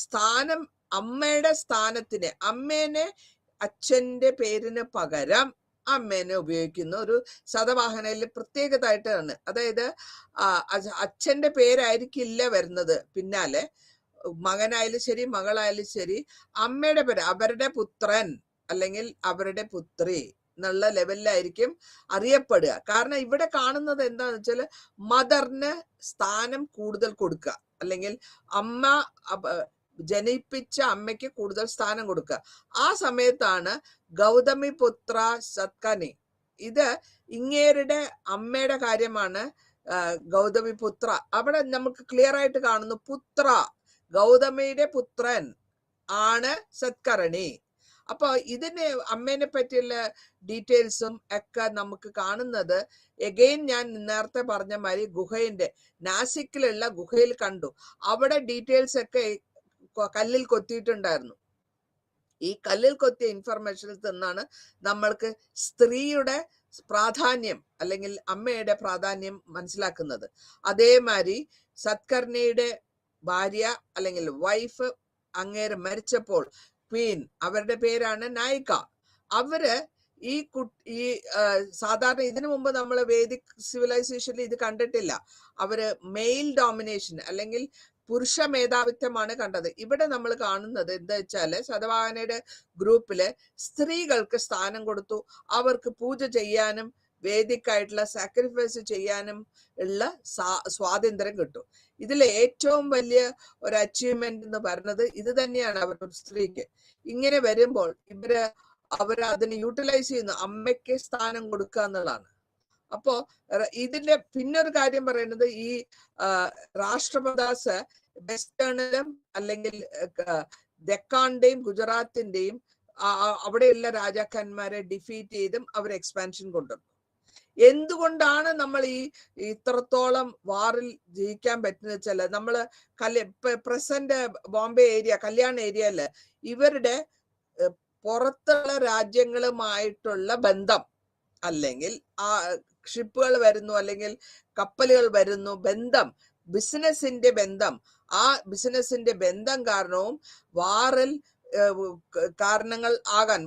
സ്ഥാനം, അമ്മയുടെ സ്ഥാനത്തിന്, അമ്മേനെ അച്ഛന്റെ പേരിന് പകരം അമ്മേനെ ഉപയോഗിക്കുന്ന ഒരു ശതവാഹനയിൽ പ്രത്യേകതയായിട്ടാണ്. അതായത് അച്ഛന്റെ പേരായിരിക്കില്ല വരുന്നത് പിന്നാലെ, മകനായാലും ശരി മകളായാലും ശരി അമ്മയുടെ പേര്, അവരുടെ പുത്രൻ അല്ലെങ്കിൽ അവരുടെ പുത്രി എന്നുള്ള ലെവലിലായിരിക്കും അറിയപ്പെടുക. കാരണം ഇവിടെ കാണുന്നത് എന്താന്ന് വെച്ചാൽ മദറിന് സ്ഥാനം കൂടുതൽ കൊടുക്കുക, അല്ലെങ്കിൽ അമ്മ ജനിപ്പിച്ച അമ്മയ്ക്ക് കൂടുതൽ സ്ഥാനം കൊടുക്കുക. ആ സമയത്താണ് ഗൗതമി പുത്ര സത്കർണി, ഇത് ഇങ്ങേരുടെ അമ്മയുടെ കാര്യമാണ്. ഗൗതമി പുത്ര അവിടെ നമുക്ക് ക്ലിയർ ആയിട്ട് കാണുന്നു, പുത്ര, ഗൗതമിയുടെ പുത്രൻ ആണ് സത്കർണി. അപ്പൊ ഇതിന് അമ്മേനെ പറ്റിയുള്ള ഡീറ്റെയിൽസും ഒക്കെ നമുക്ക് കാണുന്നത് എഗെയിൻ ഞാൻ നേരത്തെ പറഞ്ഞ മാതിരി ഗുഹയുടെ നാസിക്കിലുള്ള ഗുഹയിൽ കണ്ടു. അവിടെ ഡീറ്റെയിൽസ് ഒക്കെ കല്ലിൽ കൊത്തിയിട്ടുണ്ടായിരുന്നു. ഈ കല്ലിൽ കൊത്തിയ ഇൻഫർമേഷനിൽ നിന്നാണ് നമ്മൾക്ക് സ്ത്രീയുടെ പ്രാധാന്യം അല്ലെങ്കിൽ അമ്മയുടെ പ്രാധാന്യം മനസ്സിലാക്കുന്നത്. അതേമാതിരി സത്കർണിയുടെ ഭാര്യ അല്ലെങ്കിൽ വൈഫ് അങ്ങേര് മരിച്ചപ്പോൾ ക്വീൻ, അവരുടെ പേരാണ് നായിക. അവര് ഈ സാധാരണ ഇതിനു മുമ്പ് നമ്മൾ വേദിക് സിവിലൈസേഷനിൽ ഇത് കണ്ടിട്ടില്ല. അവര് മെയിൽ ഡോമിനേഷൻ അല്ലെങ്കിൽ പുരുഷ മേധാവിത്വമാണ് കണ്ടത്. ഇവിടെ നമ്മൾ കാണുന്നത് എന്താ വെച്ചാല് ശതവാഹനയുടെ ഗ്രൂപ്പില് സ്ത്രീകൾക്ക് സ്ഥാനം കൊടുത്തു. അവർക്ക് പൂജ ചെയ്യാനും വേദിക്കായിട്ടുള്ള സാക്രിഫൈസ് ചെയ്യാനും ഉള്ള സ്വാതന്ത്ര്യം കിട്ടും. ഇതിലെ ഏറ്റവും വലിയ ഒരു അച്ചീവ്മെന്റ് എന്ന് പറയുന്നത് ഇത് തന്നെയാണ്. അവരുടെ സ്ത്രീക്ക് ഇങ്ങനെ വരുമ്പോൾ അവർ അതിനെ യൂട്ടിലൈസ് ചെയ്യുന്നു, അമ്മയ്ക്ക് സ്ഥാനം കൊടുക്കുക എന്നുള്ളതാണ്. അപ്പോ ഇതിന്റെ പിന്നൊരു കാര്യം പറയുന്നത്, ഈ രാഷ്ട്രപദാസ് വെസ്റ്റേണിലും അല്ലെങ്കിൽ ദക്കാന്റെയും ഗുജറാത്തിന്റെയും അവിടെയുള്ള രാജാക്കന്മാരെ ഡിഫീറ്റ് ചെയ്തും അവർ എക്സ്പാൻഷൻ കൊണ്ടുവന്നു. എന്തുകൊണ്ടാണ് നമ്മൾ ഇത്രത്തോളം വാറിൽ ജയിക്കാൻ പറ്റുന്ന വെച്ചാല് നമ്മള് പ്രസന്റ് ബോംബെ ഏരിയ, കല്യാൺ ഏരിയയില് ഇവരുടെ പുറത്തുള്ള രാജ്യങ്ങളുമായിട്ടുള്ള ബന്ധം, അല്ലെങ്കിൽ ആ ഷിപ്പുകൾ വരുന്നു അല്ലെങ്കിൽ കപ്പലുകൾ വരുന്നു, ബന്ധം, ബിസിനസിന്റെ ബന്ധം, ആ ബിസിനസിന്റെ ബന്ധം കാരണവും വാറിൽ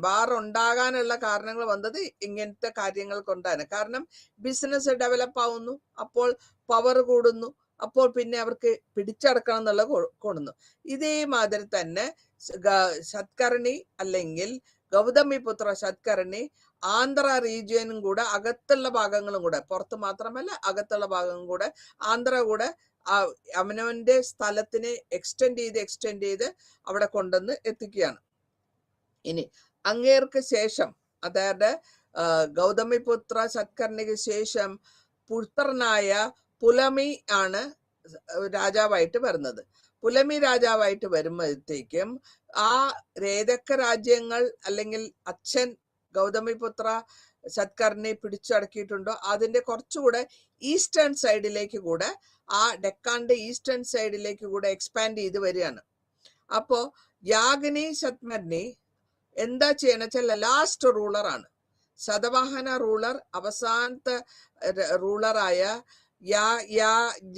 വാർ ഉണ്ടാകാനുള്ള കാരണങ്ങൾ വന്നത് ഇങ്ങനത്തെ കാര്യങ്ങൾ കൊണ്ടാണ്. കാരണം ബിസിനസ് ഡെവലപ്പ് ആവുന്നു, അപ്പോൾ പവർ കൂടുന്നു, അപ്പോൾ പിന്നെ അവർക്ക് പിടിച്ചടക്കണം എന്നുള്ള കൂടുന്നു. ഇതേമാതിരി തന്നെ സത്കർണി അല്ലെങ്കിൽ ഗൗതമി പുത്ര സത്കർണി ആന്ധ്ര റീജിയനും കൂടെ, അകത്തുള്ള ഭാഗങ്ങളും കൂടെ, പുറത്ത് മാത്രമല്ല അകത്തുള്ള ഭാഗങ്ങളും കൂടെ, ആന്ധ്ര കൂടെ അവനവന്റെ സ്ഥലത്തിനെ എക്സ്റ്റെൻഡ് ചെയ്ത് അവിടെ കൊണ്ടുവന്ന് എത്തിക്കുകയാണ്. ഇനി അങ്ങേർക്ക് ശേഷം, അതായത് ഗൗതമിപുത്ര സത്കർണിക്ക് ശേഷം പുത്രനായ പുലമി ആണ് രാജാവായിട്ട് വരുന്നത്. പുലമി രാജാവായിട്ട് വരുമ്പോഴത്തേക്കും ആ ഏതൊക്കെ രാജ്യങ്ങൾ അല്ലെങ്കിൽ അച്ഛൻ ഗൗതമിപുത്ര സത്കർണി പിടിച്ചടക്കിയിട്ടുണ്ടോ അതിന്റെ കുറച്ചുകൂടെ ഈസ്റ്റേൺ സൈഡിലേക്ക് കൂടെ, ആ ഡെക്കാന്റെ ഈസ്റ്റേൺ സൈഡിലേക്ക് കൂടെ എക്സ്പാൻഡ് ചെയ്ത് വരികയാണ്. അപ്പോ യാഗിനി സത്മർണി എന്താ ചെയ്യണ വെച്ചാൽ ലാസ്റ്റ് റൂളറാണ്. ശതവാഹന റൂളർ, അവസാനത്തെ റൂളറായ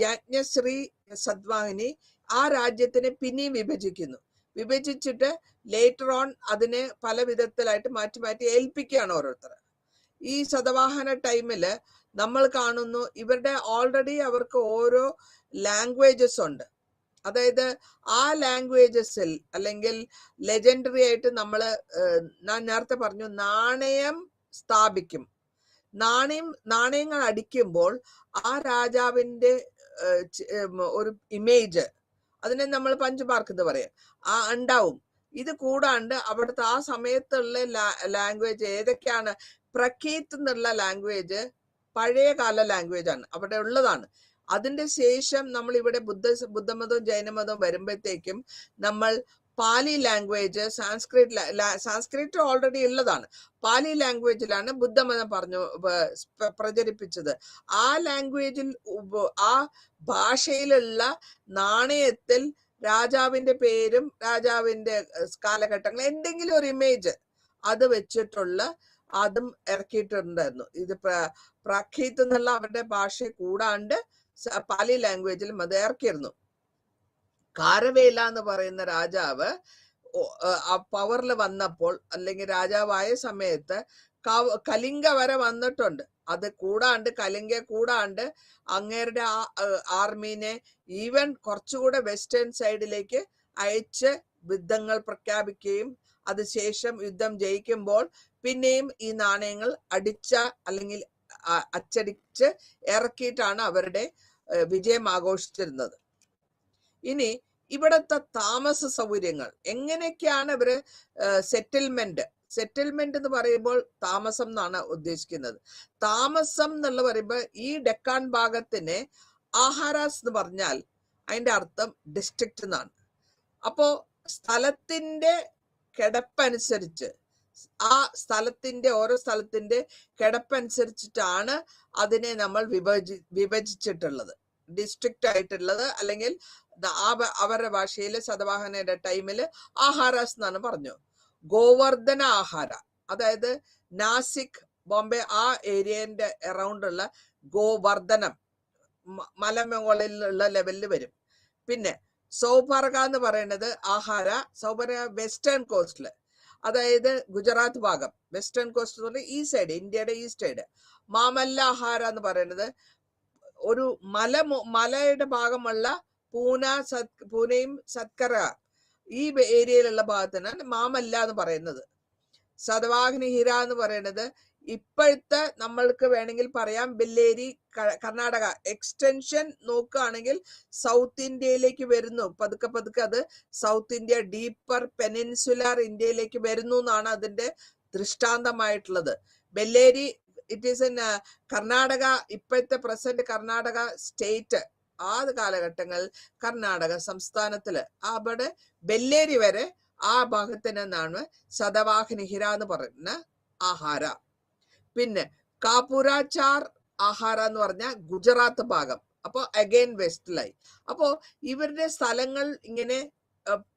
യാജ്ഞശ്രീ സത്വാഹിനി ആ രാജ്യത്തിനെ പിന്നെയും വിഭജിച്ചിട്ട് ലേറ്റർ ഓൺ അതിനെ പല വിധത്തിലായിട്ട് മാറ്റി ഏൽപ്പിക്കുകയാണ് ഓരോരുത്തർ. ഈ ശതവാഹന ടൈമില് നമ്മൾ കാണുന്നു ഇവരുടെ ഓൾറെഡി അവർക്ക് ഓരോ ലാംഗ്വേജസ് ഉണ്ട്. അതായത് ആ ലാംഗ്വേജസിൽ അല്ലെങ്കിൽ ലെജൻഡറി ആയിട്ട് ഞാൻ നേരത്തെ പറഞ്ഞു നാണയം സ്ഥാപിക്കും. നാണയങ്ങൾ അടിക്കുമ്പോൾ ആ രാജാവിന്റെ ഒരു ഇമേജ്, അതിനെ നമ്മൾ പഞ്ചുമാർക്ക് എന്ന് പറയാം, ഉണ്ടാവും. ഇത് കൂടാണ്ട് അവിടുത്തെ ആ സമയത്തുള്ള ലാംഗ്വേജ് ഏതൊക്കെയാണ്, പ്രഖീത്ത് എന്നുള്ള ലാംഗ്വേജ് പഴയകാല ലാംഗ്വേജ് ആണ്, അവിടെ ഉള്ളതാണ്. അതിന്റെ ശേഷം നമ്മൾ ഇവിടെ ബുദ്ധമതവും ജൈനമതവും വരുമ്പോഴത്തേക്കും നമ്മൾ പാലി ലാംഗ്വേജ്, സാൻസ്ക്രിറ്റ് ഓൾറെഡി ഉള്ളതാണ്. പാലി ലാംഗ്വേജിലാണ് ബുദ്ധമതം പ്രചരിപ്പിച്ചത്. ആ ലാംഗ്വേജിൽ ആ ഭാഷയിലുള്ള നാണയത്തിൽ രാജാവിന്റെ പേരും രാജാവിന്റെ കാലഘട്ടങ്ങൾ എന്തെങ്കിലും ഒരു ഇമേജ് അത് വെച്ചിട്ടുള്ള അതും ഇറക്കിയിട്ടുണ്ടായിരുന്നു. ഇത് പ്രാഖീത്ത് എന്നുള്ള അവരുടെ ഭാഷ കൂടാണ്ട് പാലി ലാംഗ്വേജിലും അത് ഇറക്കിയിരുന്നു. കാരവേല എന്ന് പറയുന്ന രാജാവ് പവറിൽ വന്നപ്പോൾ അല്ലെങ്കിൽ രാജാവായ സമയത്ത് കലിംഗ വരെ വന്നിട്ടുണ്ട്. അത് കൂടാണ്ട് കലിംഗ കൂടാണ്ട് അങ്ങേരുടെ ആർമീനെ ഈവൻ കുറച്ചുകൂടെ വെസ്റ്റേൺ സൈഡിലേക്ക് അയച്ച് യുദ്ധങ്ങൾ പ്രഖ്യാപിക്കുകയും അതിനുശേഷം യുദ്ധം ജയിക്കുമ്പോൾ പിന്നെയും ഈ നാണയങ്ങൾ അല്ലെങ്കിൽ അച്ചടിച്ച് ഇറക്കിയിട്ടാണ് അവരുടെ വിജയം ആഘോഷിച്ചിരുന്നത്. ഇനി ഇവിടത്തെ താമസ സൗകര്യങ്ങൾ എങ്ങനെയൊക്കെയാണ് ഇവര് സെറ്റിൽമെന്റ് എന്ന് പറയുമ്പോൾ താമസം എന്നാണ് ഉദ്ദേശിക്കുന്നത്. താമസം എന്നുള്ള പറയുമ്പോൾ ഈ ഡെക്കാൻ ഭാഗത്തിന് ആഹാരാസ് എന്ന് പറഞ്ഞാൽ അതിന്റെ അർത്ഥം ഡിസ്ട്രിക്റ്റ് എന്നാണ്. അപ്പോ സ്ഥലത്തിന്റെ കിടപ്പനുസരിച്ച് ഓരോ സ്ഥലത്തിന്റെ കിടപ്പനുസരിച്ചിട്ടാണ് അതിനെ നമ്മൾ വിഭജിച്ചിട്ടുള്ളത്. ഡിസ്ട്രിക്റ്റ് ആയിട്ടുള്ളത് അല്ലെങ്കിൽ അവരുടെ ഭാഷയിൽ ശതവാഹനയുടെ ടൈമിൽ ആഹാരാസ് എന്നാണ് പറഞ്ഞു. ഗോവർദ്ധന ആഹാര, അതായത് നാസിക്, ബോംബെ ആ ഏരിയന്റെ അറൗണ്ട് ഉള്ള ഗോവർദ്ധനം മലമുകളിലുള്ള ലെവലിൽ വരും. പിന്നെ സൗപർഗ എന്ന് പറയുന്നത് ആഹാര, സൗപർഗ വെസ്റ്റേൺ കോസ്റ്റില്, അതായത് ഗുജറാത്ത് ഭാഗം, വെസ്റ്റേൺ കോസ്റ്റ് എന്ന് പറഞ്ഞാൽ ഈ സൈഡ്, ഇന്ത്യയുടെ ഈ സൈഡ്. മാമല്ല ആഹാര എന്ന് പറയുന്നത് ഒരു മലയുടെ ഭാഗമുള്ള പൂനെയും സത്കര ഈ ഏരിയയിലുള്ള ഭാഗത്തിനാണ് മാമല്ല എന്ന് പറയുന്നത്. ശതവാഹനി ഹിര എന്ന് പറയുന്നത് ഇപ്പോഴത്തെ നമ്മൾക്ക് വേണമെങ്കിൽ പറയാം ബെല്ലേരി, കർണാടക എക്സ്റ്റൻഷൻ നോക്കുകയാണെങ്കിൽ സൗത്ത് ഇന്ത്യയിലേക്ക് വരുന്നു. പതുക്കെ പതുക്കെ അത് സൗത്ത് ഇന്ത്യ ഡീപ്പർ പെനിൻസുലാർ ഇന്ത്യയിലേക്ക് വരുന്നു എന്നാണ് അതിന്റെ ദൃഷ്ടാന്തമായിട്ടുള്ളത്. Bellary it is in Karnataka, ഇപ്പോഴത്തെ പ്രസന്റ് കർണാടക സ്റ്റേറ്റ്. ആ കാലഘട്ടങ്ങളിൽ കർണാടക സംസ്ഥാനത്തില് അവിടെ ബെല്ലേരി വരെ ആ ഭാഗത്തിനാണ് ശതവാഹനി ഹിര എന്ന് പറയുന്ന ആഹാര. പിന്നെ കാപുരാചാർ ആഹാര എന്ന് പറഞ്ഞ ഗുജറാത്ത് ഭാഗം, അപ്പൊ അഗൈൻ വെസ്റ്റിലായി. അപ്പോ ഇവരുടെ സ്ഥലങ്ങൾ ഇങ്ങനെ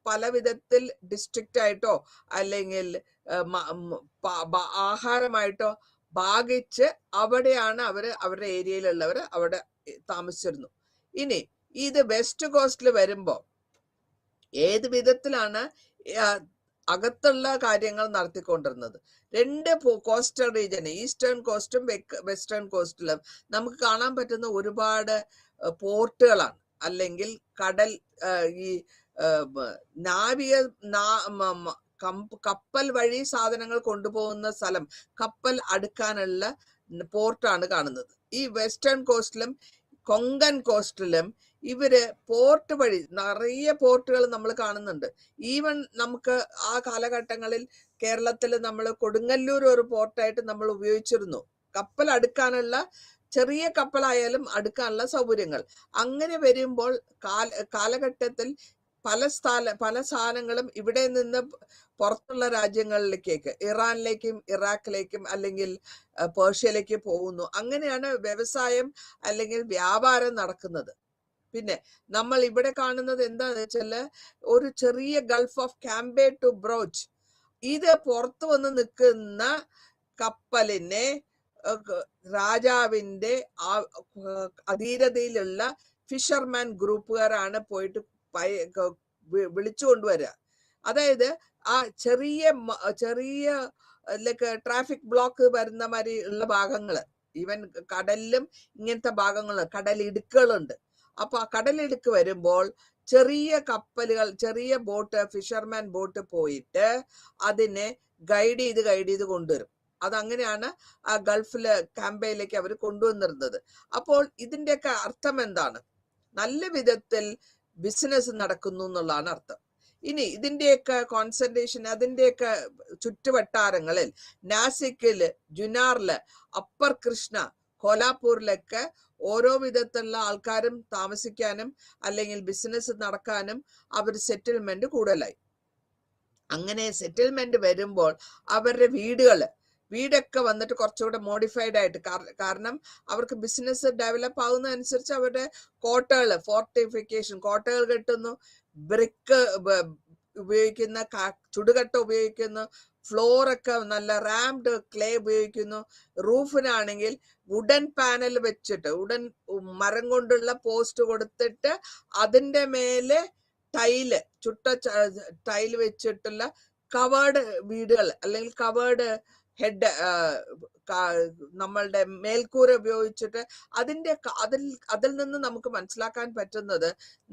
പല വിധത്തിൽ ഡിസ്ട്രിക്റ്റ് ആയിട്ടോ അല്ലെങ്കിൽ ആഹാരമായിട്ടോ ഭാഗിച്ച് അവിടെയാണ് അവരുടെ ഏരിയയിലുള്ളവർ അവിടെ താമസിച്ചിരുന്നു. ഇനി ഇത് വെസ്റ്റ് കോസ്റ്റിൽ വരുമ്പോ ഏത് വിധത്തിലാണ് അകത്തുള്ള കാര്യങ്ങൾ നടത്തിക്കൊണ്ടിരുന്നത്? രണ്ട് കോസ്റ്റൽ റീജിയൻ, ഈസ്റ്റേൺ കോസ്റ്റും വെസ്റ്റേൺ കോസ്റ്റിലും നമുക്ക് കാണാൻ പറ്റുന്ന ഒരുപാട് പോർട്ടുകളാണ്, അല്ലെങ്കിൽ കടൽ ഈ നാവിക കപ്പൽ വഴി സാധനങ്ങൾ കൊണ്ടുപോകുന്ന സ്ഥലം, കപ്പൽ അടുക്കാനുള്ള പോർട്ടാണ് കാണുന്നത്. ഈ വെസ്റ്റേൺ കോസ്റ്റിലും കൊങ്കൺ കോസ്റ്റിലും ഇവര് പോർട്ട് വഴി നിറയെ പോർട്ടുകൾ നമ്മൾ കാണുന്നുണ്ട്. ഈവൻ നമുക്ക് ആ കാലഘട്ടങ്ങളിൽ കേരളത്തിൽ നമ്മൾ കൊടുങ്ങല്ലൂർ ഒരു പോർട്ടായിട്ട് നമ്മൾ ഉപയോഗിച്ചിരുന്നു. കപ്പൽ അടുക്കാനുള്ള, ചെറിയ കപ്പലായാലും അടുക്കാനുള്ള സൗകര്യങ്ങൾ. അങ്ങനെ വരുമ്പോൾ കാലഘട്ടത്തിൽ പല സാധനങ്ങളും ഇവിടെ നിന്ന് പുറത്തുള്ള രാജ്യങ്ങളിലേക്കേക്ക്, ഇറാനിലേക്കും ഇറാഖിലേക്കും അല്ലെങ്കിൽ പേർഷ്യയിലേക്ക് പോകുന്നു. അങ്ങനെയാണ് വ്യവസായം അല്ലെങ്കിൽ വ്യാപാരം നടക്കുന്നത്. പിന്നെ നമ്മൾ ഇവിടെ കാണുന്നത് എന്താന്ന് വെച്ചാല് ഒരു ചെറിയ Gulf of Cambay to Broach, ഇത് പുറത്തു വന്ന് നിൽക്കുന്ന കപ്പലിനെ രാജാവിന്റെ അധീനതയിലുള്ള ഫിഷർമാൻ ഗ്രൂപ്പുകാരാണ് പോയിട്ട് വിളിച്ചു കൊണ്ടുവരിക. അതായത് ആ ചെറിയ ലൈക്ക് ട്രാഫിക് ബ്ലോക്ക് വരുന്ന മാതിരി ഉള്ള ഭാഗങ്ങള്, ഈവൻ കടലിലും ഇങ്ങനത്തെ ഭാഗങ്ങള് കടലിടുക്കുകളുണ്ട്. അപ്പൊ ആ കടലിടുക്ക് വരുമ്പോൾ ചെറിയ കപ്പലുകൾ, ചെറിയ ബോട്ട്, ഫിഷർമാൻ ബോട്ട് പോയിട്ട് അതിനെ ഗൈഡ് ചെയ്ത് കൊണ്ടുവരും. അതങ്ങനെയാണ് ആ ഗൾഫില് കാംബയിലേക്ക് അവർ കൊണ്ടുവന്നിരുന്നത്. അപ്പോൾ ഇതിന്റെയൊക്കെ അർത്ഥം എന്താണ്? നല്ല വിധത്തിൽ ബിസിനസ് നടക്കുന്നു എന്നുള്ളതാണ് അർത്ഥം. ഇനി ഇതിന്റെയൊക്കെ കോൺസെൻട്രേഷൻ, അതിന്റെയൊക്കെ ചുറ്റുവട്ടാരങ്ങളിൽ നാസിക്കില്, ജുനാറില്, അപ്പർ കൃഷ്ണ, കോലാപൂരിലൊക്കെ ഓരോ വിധത്തിലുള്ള ആൾക്കാരും താമസിക്കാനും അല്ലെങ്കിൽ ബിസിനസ് നടക്കാനും അവർ സെറ്റിൽമെന്റ് കൂടുതലായി. അങ്ങനെ സെറ്റിൽമെന്റ് വരുമ്പോൾ അവരുടെ വീടൊക്കെ വന്നിട്ട് കുറച്ചുകൂടെ മോഡിഫൈഡ് ആയിട്ട്, കാരണം അവർക്ക് ബിസിനസ് ഡെവലപ്പ് ആകുന്നതനുസരിച്ച് അവരുടെ കോട്ടകൾ കെട്ടുന്നു, ബ്രിക്ക് ഉപയോഗിക്കുന്ന, ചുടുകട്ട ഉപയോഗിക്കുന്നു, ഫ്ലോറൊക്കെ നല്ല റാംഡ് ക്ലേ ഉപയോഗിക്കുന്നു, റൂഫിനാണെങ്കിൽ വുഡൻ പാനൽ വെച്ചിട്ട്, മരം കൊണ്ടുള്ള പോസ്റ്റ് കൊടുത്തിട്ട് അതിന്റെ മേലെ ചുട്ട ടൈല് വെച്ചിട്ടുള്ള കവേർഡ് വീടുകൾ അല്ലെങ്കിൽ കവേർഡ് ഹെഡ്, നമ്മളുടെ മേൽക്കൂര ഉപയോഗിച്ചിട്ട് അതിൽ നിന്ന് നമുക്ക് മനസ്സിലാക്കാൻ പറ്റുന്നത്